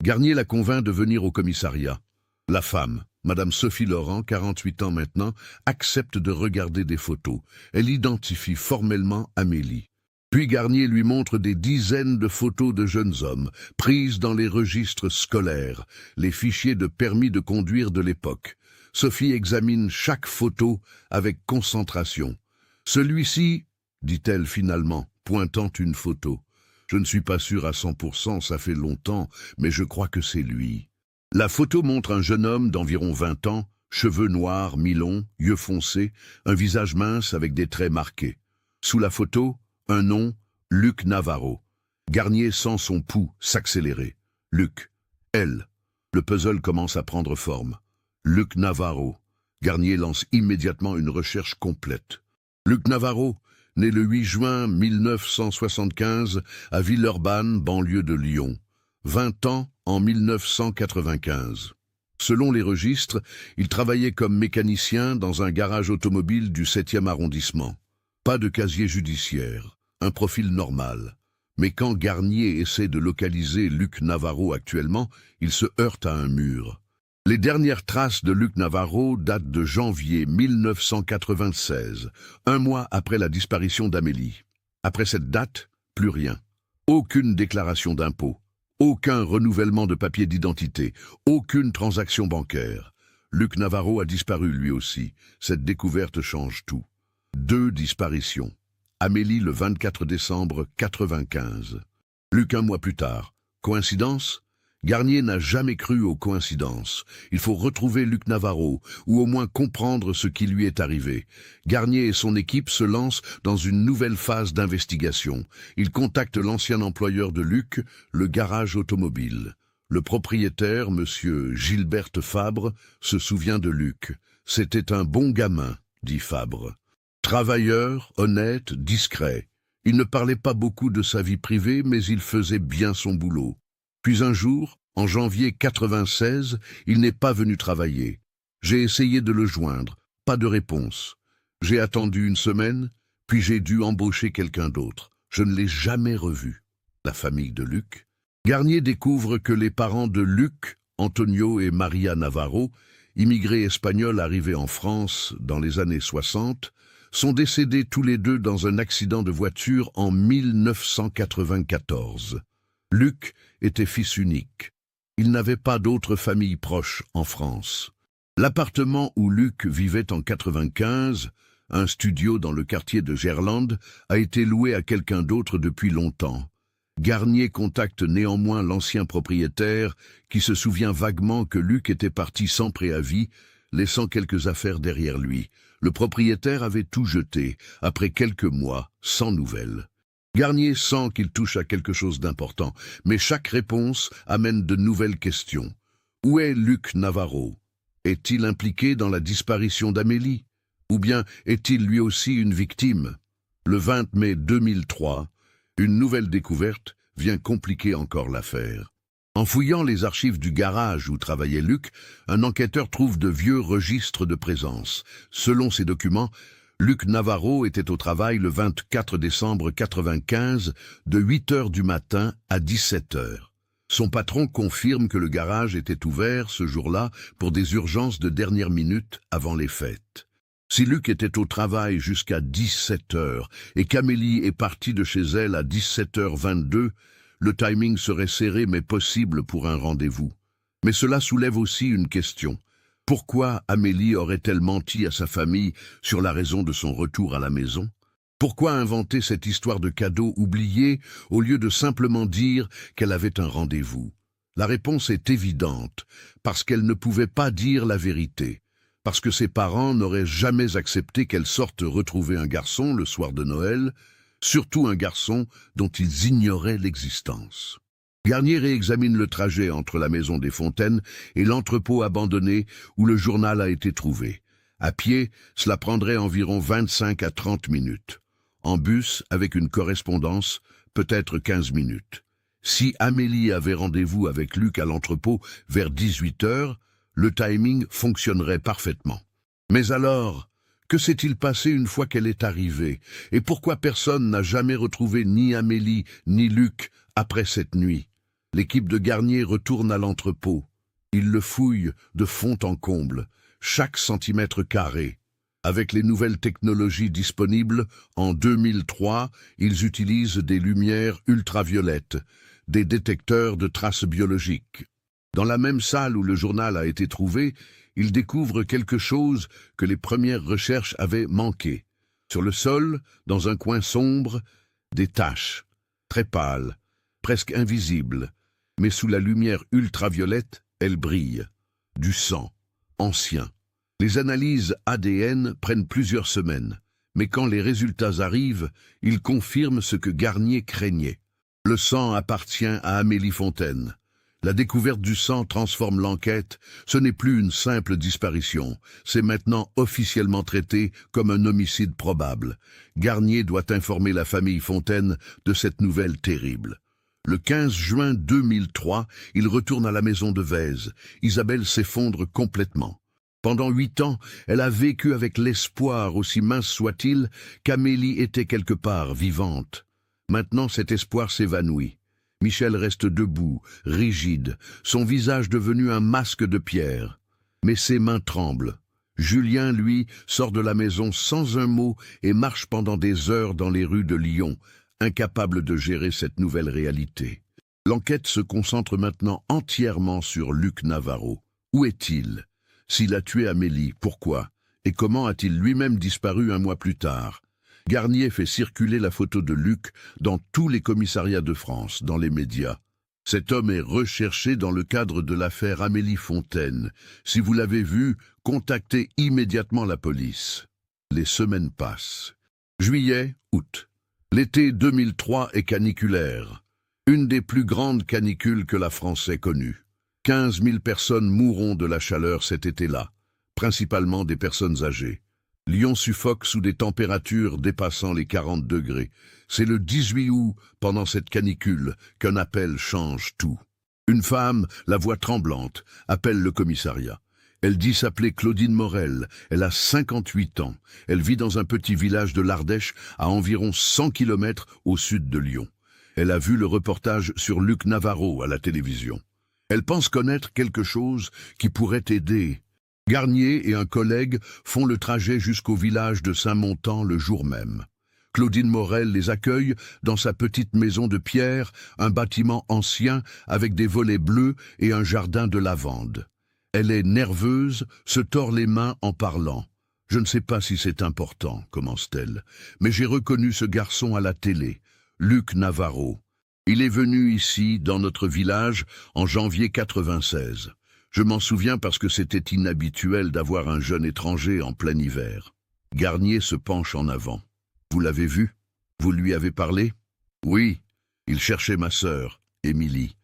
Garnier la convainc de venir au commissariat. La femme, Madame Sophie Laurent, 48 ans maintenant, accepte de regarder des photos. Elle identifie formellement Amélie. Puis Garnier lui montre des dizaines de photos de jeunes hommes, prises dans les registres scolaires, les fichiers de permis de conduire de l'époque. Sophie examine chaque photo avec concentration. « Celui-ci, dit-elle finalement, pointant une photo. Je ne suis pas sûr à 100%, ça fait longtemps, mais je crois que c'est lui. » La photo montre un jeune homme d'environ 20 ans, cheveux noirs, mi-longs, yeux foncés, un visage mince avec des traits marqués. Sous la photo, un nom, Luc Navarro. Garnier sent son pouls s'accélérer. Luc. Elle. Le puzzle commence à prendre forme. Luc Navarro. Garnier lance immédiatement une recherche complète. Luc Navarro né le 8 juin 1975 à Villeurbanne, banlieue de Lyon. 20 ans en 1995. Selon les registres, il travaillait comme mécanicien dans un garage automobile du 7e arrondissement. Pas de casier judiciaire, un profil normal. Mais quand Garnier essaie de localiser Luc Navarro actuellement, il se heurte à un mur. Les dernières traces de Luc Navarro datent de janvier 1996, un mois après la disparition d'Amélie. Après cette date, plus rien. Aucune déclaration d'impôt. Aucun renouvellement de papier d'identité, aucune transaction bancaire. Luc Navarro a disparu lui aussi. Cette découverte change tout. 2 disparitions. Amélie le 24 décembre 1995. Luc un mois plus tard. Coïncidence ? Garnier n'a jamais cru aux coïncidences. Il faut retrouver Luc Navarro, ou au moins comprendre ce qui lui est arrivé. Garnier et son équipe se lancent dans une nouvelle phase d'investigation. Ils contactent l'ancien employeur de Luc, le garage automobile. Le propriétaire, monsieur Gilbert Fabre, se souvient de Luc. « C'était un bon gamin », dit Fabre. Travailleur, honnête, discret. Il ne parlait pas beaucoup de sa vie privée, mais il faisait bien son boulot. Puis un jour, en janvier 1996, il n'est pas venu travailler. J'ai essayé de le joindre, pas de réponse. J'ai attendu une semaine, puis j'ai dû embaucher quelqu'un d'autre. Je ne l'ai jamais revu. La famille de Luc. Garnier découvre que les parents de Luc, Antonio et Maria Navarro, immigrés espagnols arrivés en France dans les années 60, sont décédés tous les deux dans un accident de voiture en 1994. Luc était fils unique. Il n'avait pas d'autre famille proche en France. L'appartement où Luc vivait en 1995, un studio dans le quartier de Gerland, a été loué à quelqu'un d'autre depuis longtemps. Garnier contacte néanmoins l'ancien propriétaire qui se souvient vaguement que Luc était parti sans préavis, laissant quelques affaires derrière lui. Le propriétaire avait tout jeté, après quelques mois, sans nouvelles. Garnier sent qu'il touche à quelque chose d'important, mais chaque réponse amène de nouvelles questions. Où est Luc Navarro? Est-il impliqué dans la disparition d'Amélie? Ou bien est-il lui aussi une victime? Le 20 mai 2003, une nouvelle découverte vient compliquer encore l'affaire. En fouillant les archives du garage où travaillait Luc, un enquêteur trouve de vieux registres de présence. Selon ces documents, Luc Navarro était au travail le 24 décembre 1995, de 8 heures du matin à 17 heures. Son patron confirme que le garage était ouvert ce jour-là pour des urgences de dernière minute avant les fêtes. Si Luc était au travail jusqu'à 17 heures et qu'Amélie est partie de chez elle à 17h22, le timing serait serré mais possible pour un rendez-vous. Mais cela soulève aussi une question. Pourquoi Amélie aurait-elle menti à sa famille sur la raison de son retour à la maison? Pourquoi inventer cette histoire de cadeau oublié au lieu de simplement dire qu'elle avait un rendez-vous? La réponse est évidente, parce qu'elle ne pouvait pas dire la vérité, parce que ses parents n'auraient jamais accepté qu'elle sorte retrouver un garçon le soir de Noël, surtout un garçon dont ils ignoraient l'existence. Garnier réexamine le trajet entre la maison des Fontaines et l'entrepôt abandonné où le journal a été trouvé. À pied, cela prendrait environ 25 à 30 minutes. En bus, avec une correspondance, peut-être 15 minutes. Si Amélie avait rendez-vous avec Luc à l'entrepôt vers 18 heures, le timing fonctionnerait parfaitement. Mais alors, que s'est-il passé une fois qu'elle est arrivée? Et pourquoi personne n'a jamais retrouvé ni Amélie ni Luc après cette nuit? L'équipe de Garnier retourne à l'entrepôt. Ils le fouillent de fond en comble, chaque centimètre carré. Avec les nouvelles technologies disponibles, en 2003, ils utilisent des lumières ultraviolettes, des détecteurs de traces biologiques. Dans la même salle où le journal a été trouvé, ils découvrent quelque chose que les premières recherches avaient manqué. Sur le sol, dans un coin sombre, des taches, très pâles, presque invisibles, mais sous la lumière ultraviolette, elles brillent. Du sang, ancien. Les analyses ADN prennent plusieurs semaines, mais quand les résultats arrivent, ils confirment ce que Garnier craignait. Le sang appartient à Amélie Fontaine. La découverte du sang transforme l'enquête. Ce n'est plus une simple disparition. C'est maintenant officiellement traité comme un homicide probable. Garnier doit informer la famille Fontaine de cette nouvelle terrible. Le 15 juin 2003, il retourne à la maison de Vèze. Isabelle s'effondre complètement. Pendant 8 ans, elle a vécu avec l'espoir, aussi mince soit-il, qu'Amélie était quelque part vivante. Maintenant, cet espoir s'évanouit. Michel reste debout, rigide, son visage devenu un masque de pierre. Mais ses mains tremblent. Julien, lui, sort de la maison sans un mot et marche pendant des heures dans les rues de Lyon, incapable de gérer cette nouvelle réalité. L'enquête se concentre maintenant entièrement sur Luc Navarro. Où est-il? S'il a tué Amélie, pourquoi? Et comment a-t-il lui-même disparu un mois plus tard? Garnier fait circuler la photo de Luc dans tous les commissariats de France, dans les médias. Cet homme est recherché dans le cadre de l'affaire Amélie Fontaine. Si vous l'avez vu, contactez immédiatement la police. Les semaines passent. Juillet, août. L'été 2003 est caniculaire. Une des plus grandes canicules que la France ait connues. 15 000 personnes mourront de la chaleur cet été-là, principalement des personnes âgées. Lyon suffoque sous des températures dépassant les 40 degrés. C'est le 18 août, pendant cette canicule, qu'un appel change tout. Une femme, la voix tremblante, appelle le commissariat. Elle dit s'appeler Claudine Morel. Elle a 58 ans. Elle vit dans un petit village de l'Ardèche, à environ 100 km au sud de Lyon. Elle a vu le reportage sur Luc Navarro à la télévision. Elle pense connaître quelque chose qui pourrait aider. Garnier et un collègue font le trajet jusqu'au village de Saint-Montan le jour même. Claudine Morel les accueille dans sa petite maison de pierre, un bâtiment ancien avec des volets bleus et un jardin de lavande. Elle est nerveuse, se tord les mains en parlant. « Je ne sais pas si c'est important, commence-t-elle, mais j'ai reconnu ce garçon à la télé, Luc Navarro. Il est venu ici, dans notre village, en janvier 96. Je m'en souviens parce que c'était inhabituel d'avoir un jeune étranger en plein hiver. » Garnier se penche en avant. « Vous l'avez vu? Vous lui avez parlé? »« Oui, il cherchait ma sœur, Émilie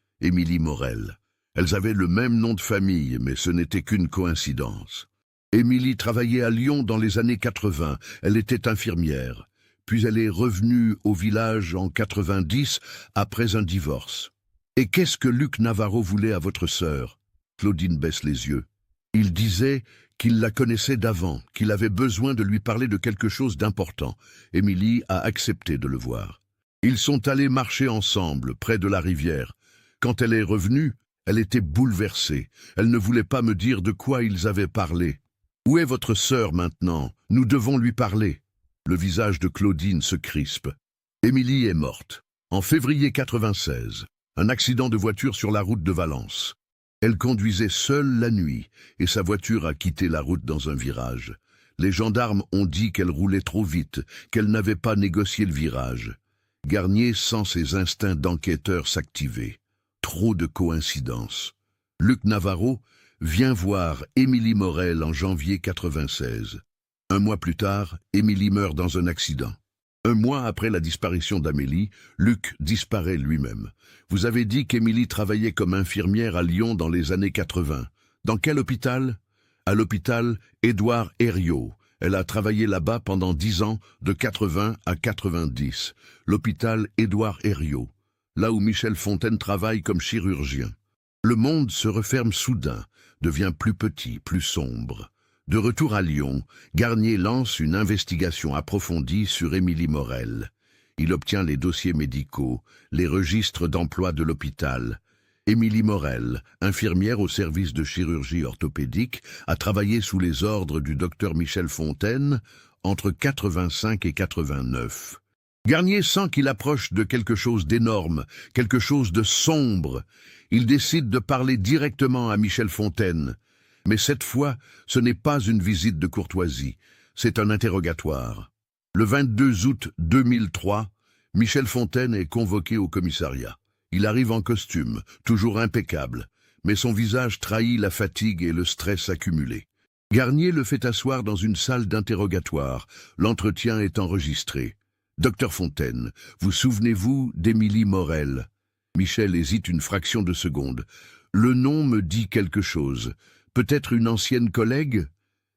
Morel. Elles avaient le même nom de famille, mais ce n'était qu'une coïncidence. Émilie travaillait à Lyon dans les années 80, elle était infirmière. Puis elle est revenue au village en 90 après un divorce. Et qu'est-ce que Luc Navarro voulait à votre sœur ?» Claudine baisse les yeux. Il disait qu'il la connaissait d'avant, qu'il avait besoin de lui parler de quelque chose d'important. Émilie a accepté de le voir. Ils sont allés marcher ensemble, près de la rivière. Quand elle est revenue, elle était bouleversée. Elle ne voulait pas me dire de quoi ils avaient parlé. « Où est votre sœur maintenant? Nous devons lui parler. » Le visage de Claudine se crispe. Émilie est morte. En février 96, un accident de voiture sur la route de Valence. Elle conduisait seule la nuit et sa voiture a quitté la route dans un virage. Les gendarmes ont dit qu'elle roulait trop vite, qu'elle n'avait pas négocié le virage. Garnier sent ses instincts d'enquêteur s'activer. Trop de coïncidences. Luc Navarro vient voir Émilie Morel en janvier 96. Un mois plus tard, Émilie meurt dans un accident. Un mois après la disparition d'Amélie, Luc disparaît lui-même. Vous avez dit qu'Émilie travaillait comme infirmière à Lyon dans les années 80. Dans quel hôpital? À l'hôpital Édouard Herriot. Elle a travaillé là-bas pendant 10 ans, de 80 à 90. L'hôpital Édouard Herriot, là où Michel Fontaine travaille comme chirurgien. Le monde se referme soudain, devient plus petit, plus sombre. De retour à Lyon, Garnier lance une investigation approfondie sur Émilie Morel. Il obtient les dossiers médicaux, les registres d'emploi de l'hôpital. Émilie Morel, infirmière au service de chirurgie orthopédique, a travaillé sous les ordres du docteur Michel Fontaine entre 85 et 89. Garnier sent qu'il approche de quelque chose d'énorme, quelque chose de sombre. Il décide de parler directement à Michel Fontaine. Mais cette fois, ce n'est pas une visite de courtoisie, c'est un interrogatoire. Le 22 août 2003, Michel Fontaine est convoqué au commissariat. Il arrive en costume, toujours impeccable, mais son visage trahit la fatigue et le stress accumulé. Garnier le fait asseoir dans une salle d'interrogatoire. L'entretien est enregistré. « Docteur Fontaine, vous souvenez-vous d'Émilie Morel ?» Michel hésite une fraction de seconde. Le nom me dit quelque chose. Peut-être une ancienne collègue?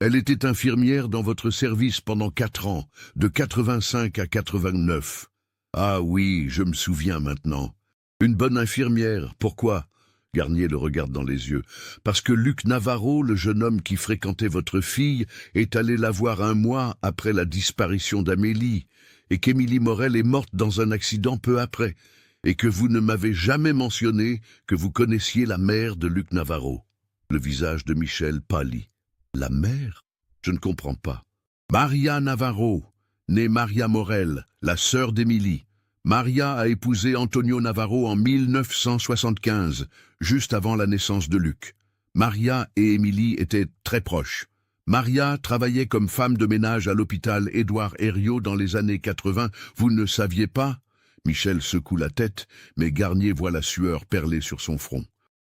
Elle était infirmière dans votre service pendant 4 ans, de 85 à 89. Ah oui, je me souviens maintenant. Une bonne infirmière, pourquoi? Garnier le regarde dans les yeux. Parce que Luc Navarro, le jeune homme qui fréquentait votre fille, est allé la voir 1 mois après la disparition d'Amélie, et qu'Émilie Morel est morte dans un accident peu après, et que vous ne m'avez jamais mentionné que vous connaissiez la mère de Luc Navarro. Le visage de Michel pâlit. La mère? Je ne comprends pas. Maria Navarro, née Maria Morel, la sœur d'Émilie. Maria a épousé Antonio Navarro en 1975, juste avant la naissance de Luc. Maria et Émilie étaient très proches. Maria travaillait comme femme de ménage à l'hôpital Édouard Herriot dans les années 80. Vous ne saviez pas? Michel secoue la tête, mais Garnier voit la sueur perler sur son front.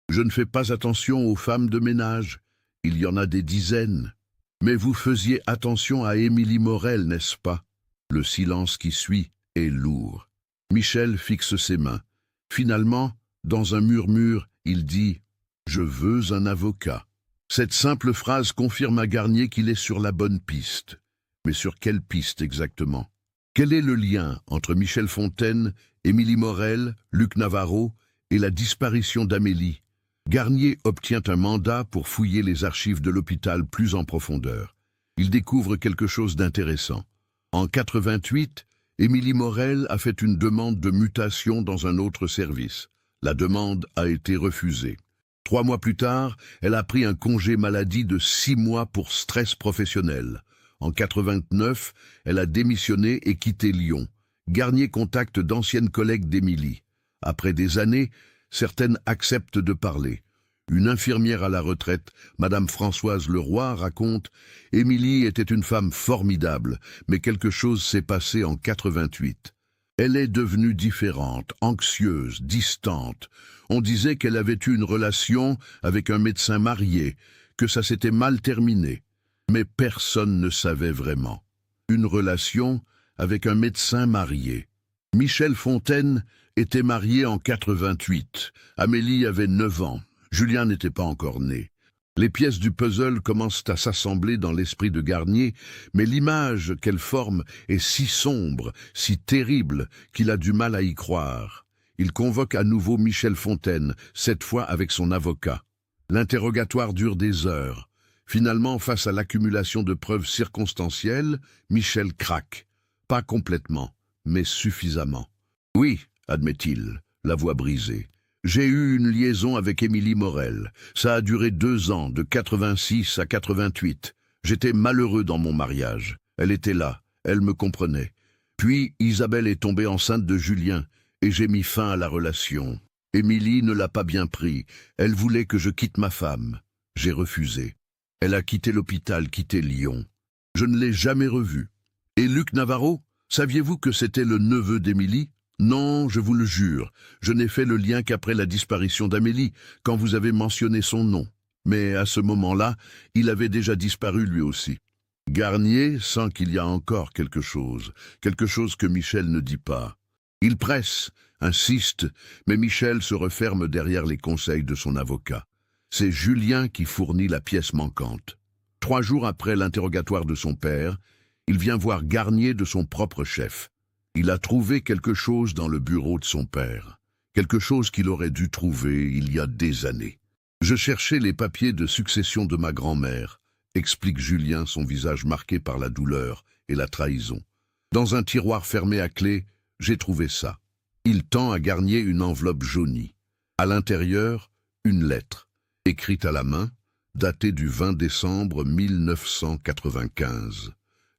Je ne fais pas attention aux femmes de ménage. Il y en a des dizaines. Mais vous faisiez attention à Émilie Morel, n'est-ce pas? Le silence qui suit est lourd. Michel fixe ses mains. Finalement, dans un murmure, il dit « Je veux un avocat ». Cette simple phrase confirme à Garnier qu'il est sur la bonne piste. Mais sur quelle piste exactement? Quel est le lien entre Michel Fontaine, Émilie Morel, Luc Navarro et la disparition d'Amélie? Garnier obtient un mandat pour fouiller les archives de l'hôpital plus en profondeur. Il découvre quelque chose d'intéressant. En 88, Émilie Morel a fait une demande de mutation dans un autre service. La demande a été refusée. 3 mois plus tard, elle a pris un congé maladie de 6 mois pour stress professionnel. En 89, elle a démissionné et quitté Lyon. Garnier contacte d'anciennes collègues d'Émilie. Après des années, certaines acceptent de parler. Une infirmière à la retraite, Madame Françoise Leroy, raconte « Émilie était une femme formidable, mais quelque chose s'est passé en 88. Elle est devenue différente, anxieuse, distante. On disait qu'elle avait eu une relation avec un médecin marié, que ça s'était mal terminé. Mais personne ne savait vraiment. Une relation avec un médecin marié. Michel Fontaine était marié en 88. Amélie avait 9 ans. Julien n'était pas encore né. Les pièces du puzzle commencent à s'assembler dans l'esprit de Garnier, mais l'image qu'elle forme est si sombre, si terrible, qu'il a du mal à y croire. Il convoque à nouveau Michel Fontaine, cette fois avec son avocat. L'interrogatoire dure des heures. Finalement, face à l'accumulation de preuves circonstancielles, Michel craque. Pas complètement, mais suffisamment. « Oui, admet-il, la voix brisée. J'ai eu une liaison avec Émilie Morel. Ça a duré 2 ans, de 86 à 88. J'étais malheureux dans mon mariage. Elle était là, elle me comprenait. Puis Isabelle est tombée enceinte de Julien, et j'ai mis fin à la relation. Émilie ne l'a pas bien pris. Elle voulait que je quitte ma femme. J'ai refusé. Elle a quitté l'hôpital, quitté Lyon. Je ne l'ai jamais revue. Et Luc Navarro, saviez-vous que c'était le neveu d'Émilie? Non, je vous le jure, je n'ai fait le lien qu'après la disparition d'Amélie, quand vous avez mentionné son nom. Mais à ce moment-là, il avait déjà disparu lui aussi. Garnier sent qu'il y a encore quelque chose que Michel ne dit pas. Il presse, insiste, mais Michel se referme derrière les conseils de son avocat. C'est Julien qui fournit la pièce manquante. 3 jours après l'interrogatoire de son père, il vient voir Garnier de son propre chef. Il a trouvé quelque chose dans le bureau de son père, quelque chose qu'il aurait dû trouver il y a des années. Je cherchais les papiers de succession de ma grand-mère, explique Julien, son visage marqué par la douleur et la trahison. Dans un tiroir fermé à clé, j'ai trouvé ça. Il tend à Garnier une enveloppe jaunie. À l'intérieur, une lettre, écrite à la main, datée du 20 décembre 1995.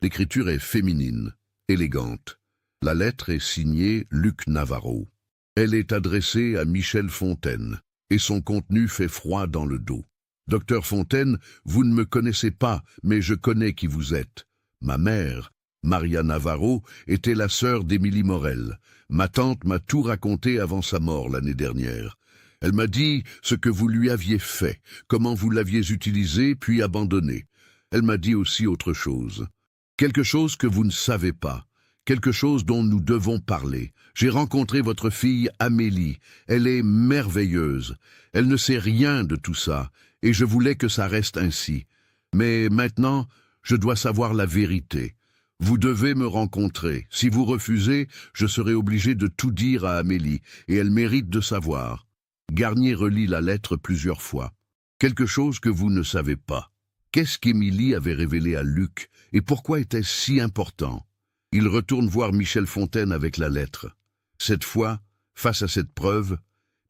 L'écriture est féminine, élégante. La lettre est signée Luc Navarro. Elle est adressée à Michel Fontaine, et son contenu fait froid dans le dos. Docteur Fontaine, vous ne me connaissez pas, mais je connais qui vous êtes. Ma mère, Maria Navarro, était la sœur d'Émilie Morel. Ma tante m'a tout raconté avant sa mort l'année dernière. Elle m'a dit ce que vous lui aviez fait, comment vous l'aviez utilisé puis abandonné. Elle m'a dit aussi autre chose. Quelque chose que vous ne savez pas. quelque chose dont nous devons parler. J'ai rencontré votre fille Amélie. Elle est merveilleuse. Elle ne sait rien de tout ça, et je voulais que ça reste ainsi. Mais maintenant, je dois savoir la vérité. Vous devez me rencontrer. Si vous refusez, je serai obligé de tout dire à Amélie, et elle mérite de savoir. Garnier relit la lettre plusieurs fois. Quelque chose que vous ne savez pas. Qu'est-ce qu'Émilie avait révélé à Luc, et pourquoi était-ce si important? Il retourne voir Michel Fontaine avec la lettre. Cette fois, face à cette preuve,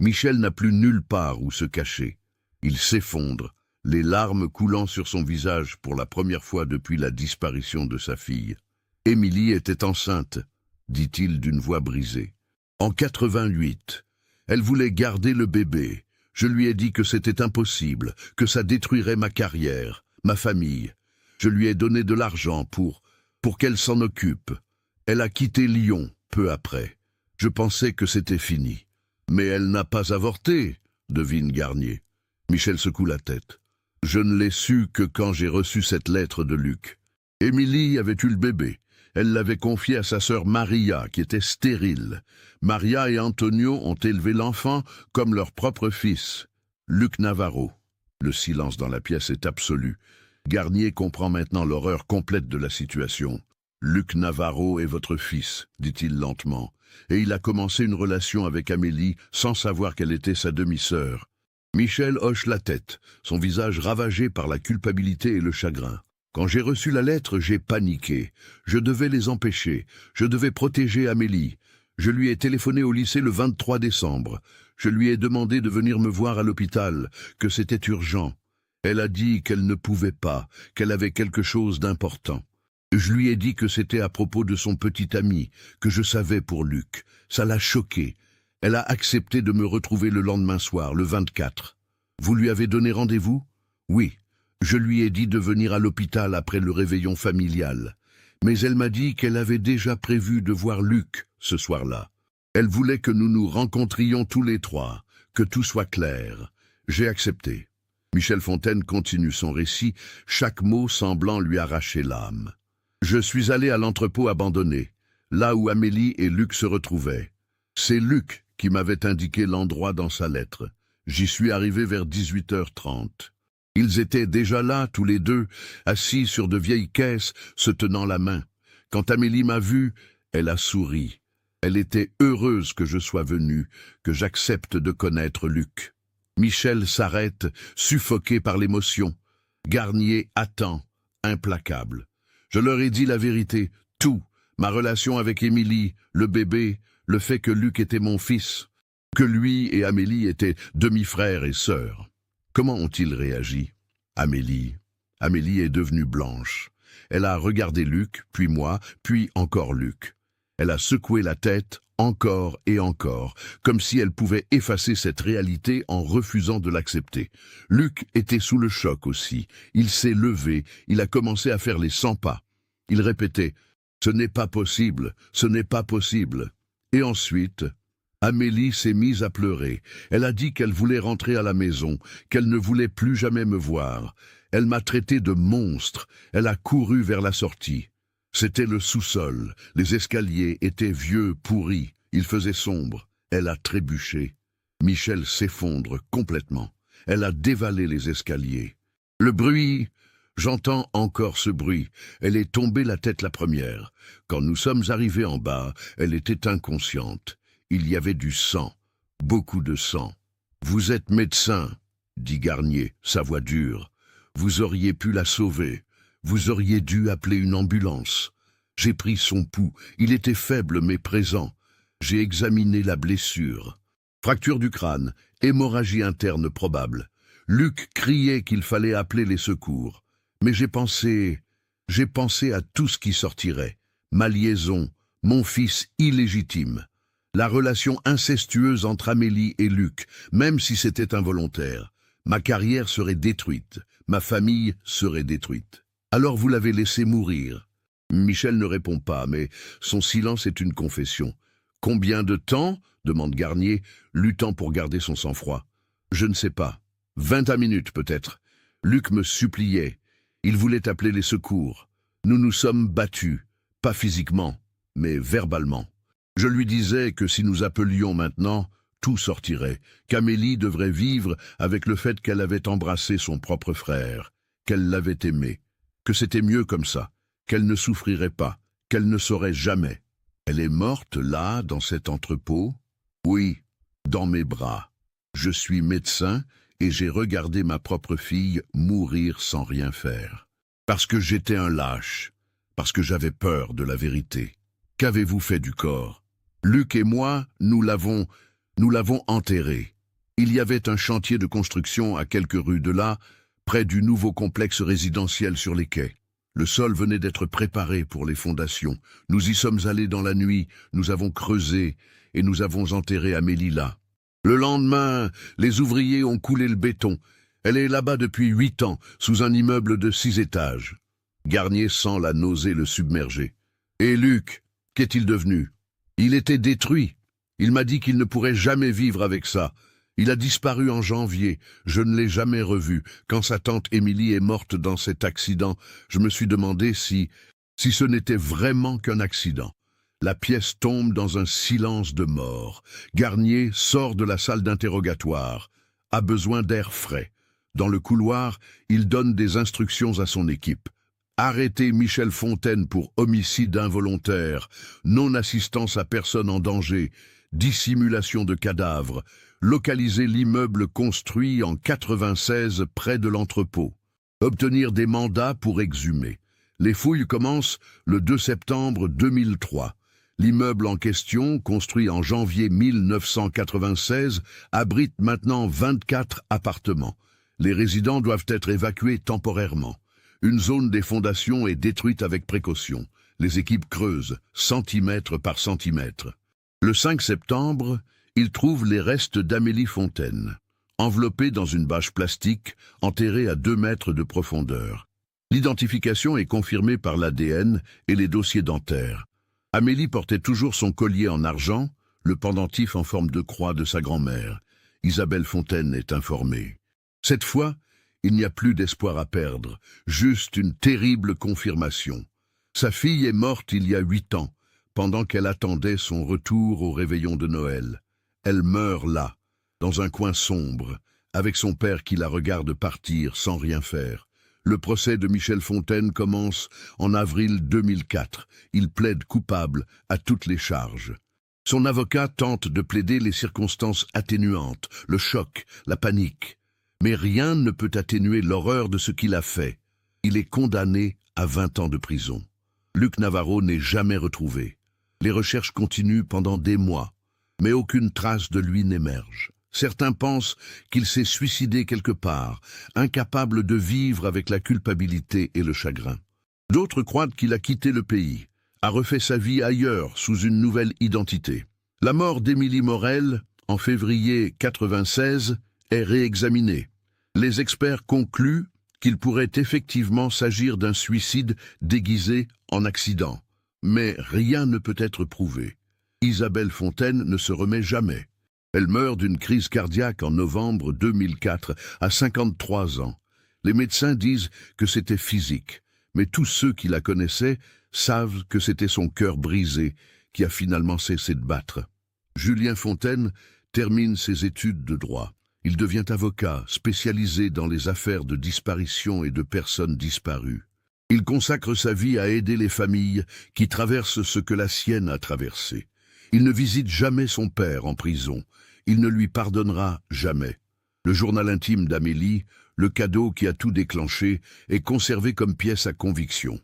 Michel n'a plus nulle part où se cacher. Il s'effondre, les larmes coulant sur son visage pour la première fois depuis la disparition de sa fille. « Émilie était enceinte », dit-il d'une voix brisée. « En 88, elle voulait garder le bébé. Je lui ai dit que c'était impossible, que ça détruirait ma carrière, ma famille. Je lui ai donné de l'argent pour qu'elle s'en occupe. Elle a quitté Lyon peu après. Je pensais que c'était fini. Mais elle n'a pas avorté, devine Garnier. Michel secoue la tête. Je ne l'ai su que quand j'ai reçu cette lettre de Luc. Émilie avait eu le bébé. Elle l'avait confié à sa sœur Maria, qui était stérile. Maria et Antonio ont élevé l'enfant comme leur propre fils. Luc Navarro. Le silence dans la pièce est absolu. Garnier comprend maintenant l'horreur complète de la situation. « Luc Navarro est votre fils », dit-il lentement, et il a commencé une relation avec Amélie sans savoir qu'elle était sa demi-sœur. Michel hoche la tête, son visage ravagé par la culpabilité et le chagrin. « Quand j'ai reçu la lettre, j'ai paniqué. Je devais les empêcher. Je devais protéger Amélie. Je lui ai téléphoné au lycée le 23 décembre. Je lui ai demandé de venir me voir à l'hôpital, que c'était urgent. Elle a dit qu'elle ne pouvait pas, qu'elle avait quelque chose d'important. Je lui ai dit que c'était à propos de son petit ami, que je savais pour Luc. Ça l'a choquée. Elle a accepté de me retrouver le lendemain soir, le 24. Vous lui avez donné rendez-vous? Oui. Je lui ai dit de venir à l'hôpital après le réveillon familial. Mais elle m'a dit qu'elle avait déjà prévu de voir Luc ce soir-là. Elle voulait que nous nous rencontrions tous les trois, que tout soit clair. J'ai accepté. » Michel Fontaine continue son récit, chaque mot semblant lui arracher l'âme. « Je suis allé à l'entrepôt abandonné, là où Amélie et Luc se retrouvaient. C'est Luc qui m'avait indiqué l'endroit dans sa lettre. J'y suis arrivé vers 18h30. Ils étaient déjà là, tous les deux, assis sur de vieilles caisses, se tenant la main. Quand Amélie m'a vu, elle a souri. Elle était heureuse que je sois venu, que j'accepte de connaître Luc. » Michel s'arrête, suffoqué par l'émotion. Garnier attend, implacable. Je leur ai dit la vérité, tout, ma relation avec Émilie, le bébé, le fait que Luc était mon fils, que lui et Amélie étaient demi-frères et sœurs. Comment ont-ils réagi? Amélie est devenue blanche. Elle a regardé Luc, puis moi, puis encore Luc. Elle a secoué la tête, encore et encore, comme si elle pouvait effacer cette réalité en refusant de l'accepter. Luc était sous le choc aussi. Il s'est levé, il a commencé à faire les 100 pas. Il répétait « Ce n'est pas possible, ce n'est pas possible ». Et ensuite, Amélie s'est mise à pleurer. Elle a dit qu'elle voulait rentrer à la maison, qu'elle ne voulait plus jamais me voir. Elle m'a traité de monstre. Elle a couru vers la sortie. C'était le sous-sol. Les escaliers étaient vieux, pourris. Il faisait sombre. Elle a trébuché. Michel s'effondre complètement. Elle a dévalé les escaliers. Le bruit... J'entends encore ce bruit. Elle est tombée la tête la première. Quand nous sommes arrivés en bas, elle était inconsciente. Il y avait du sang. Beaucoup de sang. « Vous êtes médecin, » dit Garnier, sa voix dure. « Vous auriez pu la sauver. Vous auriez dû appeler une ambulance. J'ai pris son pouls. Il était faible mais présent. J'ai examiné la blessure. Fracture du crâne, hémorragie interne probable. Luc criait qu'il fallait appeler les secours. Mais j'ai pensé à tout ce qui sortirait. Ma liaison, mon fils illégitime. La relation incestueuse entre Amélie et Luc, même si c'était involontaire. Ma carrière serait détruite. Ma famille serait détruite. Alors vous l'avez laissé mourir. » Michel ne répond pas, mais son silence est une confession. « Combien de temps ?» demande Garnier, luttant pour garder son sang-froid. « Je ne sais pas. 20 minutes peut-être. Luc me suppliait. Il voulait appeler les secours. Nous nous sommes battus, pas physiquement, mais verbalement. Je lui disais que si nous appelions maintenant, tout sortirait, qu'Amélie devrait vivre avec le fait qu'elle avait embrassé son propre frère, qu'elle l'avait aimé, que c'était mieux comme ça, qu'elle ne souffrirait pas, qu'elle ne saurait jamais. Elle est morte là, dans cet entrepôt? Oui, dans mes bras. Je suis médecin et j'ai regardé ma propre fille mourir sans rien faire. Parce que j'étais un lâche, parce que j'avais peur de la vérité. Qu'avez-vous fait du corps? Luc et moi, nous l'avons enterré. Il y avait un chantier de construction à quelques rues de là, près du nouveau complexe résidentiel sur les quais. Le sol venait d'être préparé pour les fondations. Nous y sommes allés dans la nuit, nous avons creusé et nous avons enterré Amélie là. Le lendemain, les ouvriers ont coulé le béton. Elle est là-bas depuis 8 ans, sous un immeuble de 6 étages. Garnier sent la nausée le submerger. Et Luc, qu'est-il devenu? Il était détruit. Il m'a dit qu'il ne pourrait jamais vivre avec ça. Il a disparu en janvier. Je ne l'ai jamais revu. Quand sa tante Émilie est morte dans cet accident, je me suis demandé si ce n'était vraiment qu'un accident. La pièce tombe dans un silence de mort. Garnier sort de la salle d'interrogatoire. A besoin d'air frais. Dans le couloir, il donne des instructions à son équipe. Arrêter Michel Fontaine pour homicide involontaire, non-assistance à personne en danger, dissimulation de cadavres, localiser l'immeuble construit en 96 près de l'entrepôt, obtenir des mandats pour exhumer. Les fouilles commencent le 2 septembre 2003. L'immeuble en question, construit en janvier 1996, abrite maintenant 24 appartements. Les résidents doivent être évacués temporairement. Une zone des fondations est détruite avec précaution. Les équipes creusent, centimètre par centimètre. Le 5 septembre, ils trouvent les restes d'Amélie Fontaine, enveloppés dans une bâche plastique, enterrée à 2 mètres de profondeur. L'identification est confirmée par l'ADN et les dossiers dentaires. Amélie portait toujours son collier en argent, le pendentif en forme de croix de sa grand-mère. Isabelle Fontaine est informée. Cette fois, il n'y a plus d'espoir à perdre, juste une terrible confirmation. Sa fille est morte il y a 8 ans, pendant qu'elle attendait son retour au réveillon de Noël. Elle meurt là, dans un coin sombre, avec son père qui la regarde partir sans rien faire. Le procès de Michel Fontaine commence en avril 2004. Il plaide coupable à toutes les charges. Son avocat tente de plaider les circonstances atténuantes, le choc, la panique. Mais rien ne peut atténuer l'horreur de ce qu'il a fait. Il est condamné à 20 ans de prison. Luc Navarro n'est jamais retrouvé. Les recherches continuent pendant des mois, mais aucune trace de lui n'émerge. Certains pensent qu'il s'est suicidé quelque part, incapable de vivre avec la culpabilité et le chagrin. D'autres croient qu'il a quitté le pays, a refait sa vie ailleurs sous une nouvelle identité. La mort d'Émilie Morel, en février 96, est réexaminée. Les experts concluent qu'il pourrait effectivement s'agir d'un suicide déguisé en accident. Mais rien ne peut être prouvé. Isabelle Fontaine ne se remet jamais. Elle meurt d'une crise cardiaque en novembre 2004, à 53 ans. Les médecins disent que c'était physique, mais tous ceux qui la connaissaient savent que c'était son cœur brisé qui a finalement cessé de battre. Julien Fontaine termine ses études de droit. Il devient avocat, spécialisé dans les affaires de disparition et de personnes disparues. Il consacre sa vie à aider les familles qui traversent ce que la sienne a traversé. Il ne visite jamais son père en prison. Il ne lui pardonnera jamais. Le journal intime d'Amélie, le cadeau qui a tout déclenché, est conservé comme pièce à conviction.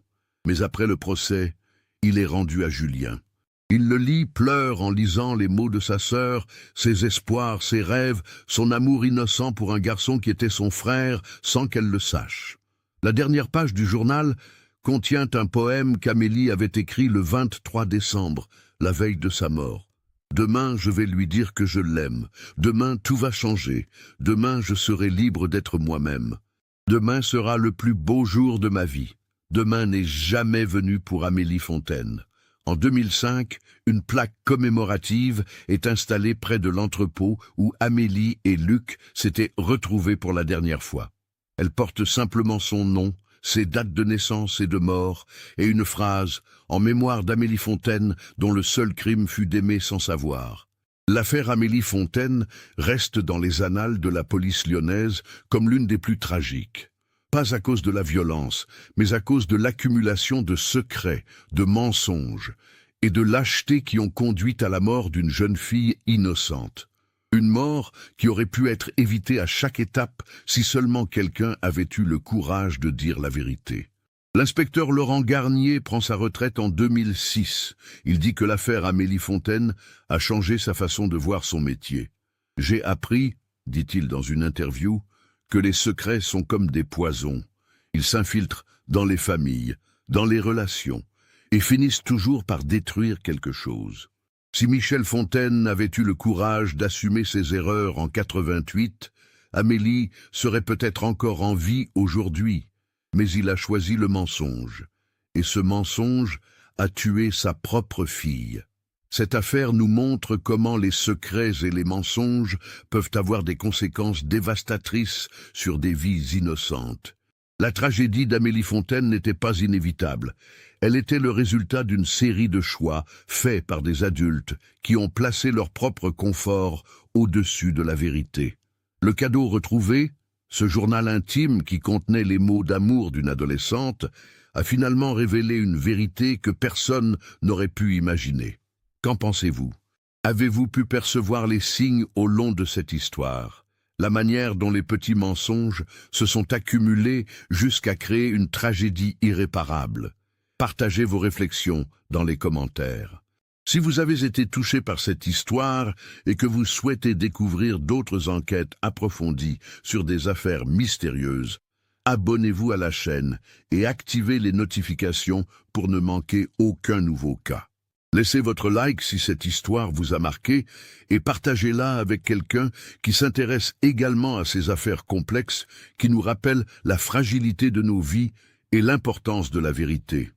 Mais après le procès, il est rendu à Julien. Il le lit, pleure en lisant les mots de sa sœur, ses espoirs, ses rêves, son amour innocent pour un garçon qui était son frère sans qu'elle le sache. La dernière page du journal contient un poème qu'Amélie avait écrit le 23 décembre, la veille de sa mort. Demain, je vais lui dire que je l'aime. Demain, tout va changer. Demain, je serai libre d'être moi-même. Demain sera le plus beau jour de ma vie. Demain n'est jamais venu pour Amélie Fontaine. En 2005, une plaque commémorative est installée près de l'entrepôt où Amélie et Luc s'étaient retrouvés pour la dernière fois. Elle porte simplement son nom, ses dates de naissance et de mort, et une phrase en mémoire d'Amélie Fontaine, dont le seul crime fut d'aimer sans savoir. L'affaire Amélie Fontaine reste dans les annales de la police lyonnaise comme l'une des plus tragiques. Pas à cause de la violence, mais à cause de l'accumulation de secrets, de mensonges et de lâchetés qui ont conduit à la mort d'une jeune fille innocente. Une mort qui aurait pu être évitée à chaque étape si seulement quelqu'un avait eu le courage de dire la vérité. L'inspecteur Laurent Garnier prend sa retraite en 2006. Il dit que l'affaire Amélie Fontaine a changé sa façon de voir son métier. « J'ai appris, dit-il dans une interview, que les secrets sont comme des poisons. Ils s'infiltrent dans les familles, dans les relations, et finissent toujours par détruire quelque chose. Si Michel Fontaine avait eu le courage d'assumer ses erreurs en 88, Amélie serait peut-être encore en vie aujourd'hui. Mais il a choisi le mensonge, et ce mensonge a tué sa propre fille. Cette affaire nous montre comment les secrets et les mensonges peuvent avoir des conséquences dévastatrices sur des vies innocentes. La tragédie d'Amélie Fontaine n'était pas inévitable. Elle était le résultat d'une série de choix faits par des adultes qui ont placé leur propre confort au-dessus de la vérité. Le cadeau retrouvé, ce journal intime qui contenait les mots d'amour d'une adolescente, a finalement révélé une vérité que personne n'aurait pu imaginer. Qu'en pensez-vous? Avez-vous pu percevoir les signes au long de cette histoire? La manière dont les petits mensonges se sont accumulés jusqu'à créer une tragédie irréparable? Partagez vos réflexions dans les commentaires. Si vous avez été touché par cette histoire et que vous souhaitez découvrir d'autres enquêtes approfondies sur des affaires mystérieuses, abonnez-vous à la chaîne et activez les notifications pour ne manquer aucun nouveau cas. Laissez votre like si cette histoire vous a marqué et partagez-la avec quelqu'un qui s'intéresse également à ces affaires complexes qui nous rappellent la fragilité de nos vies et l'importance de la vérité.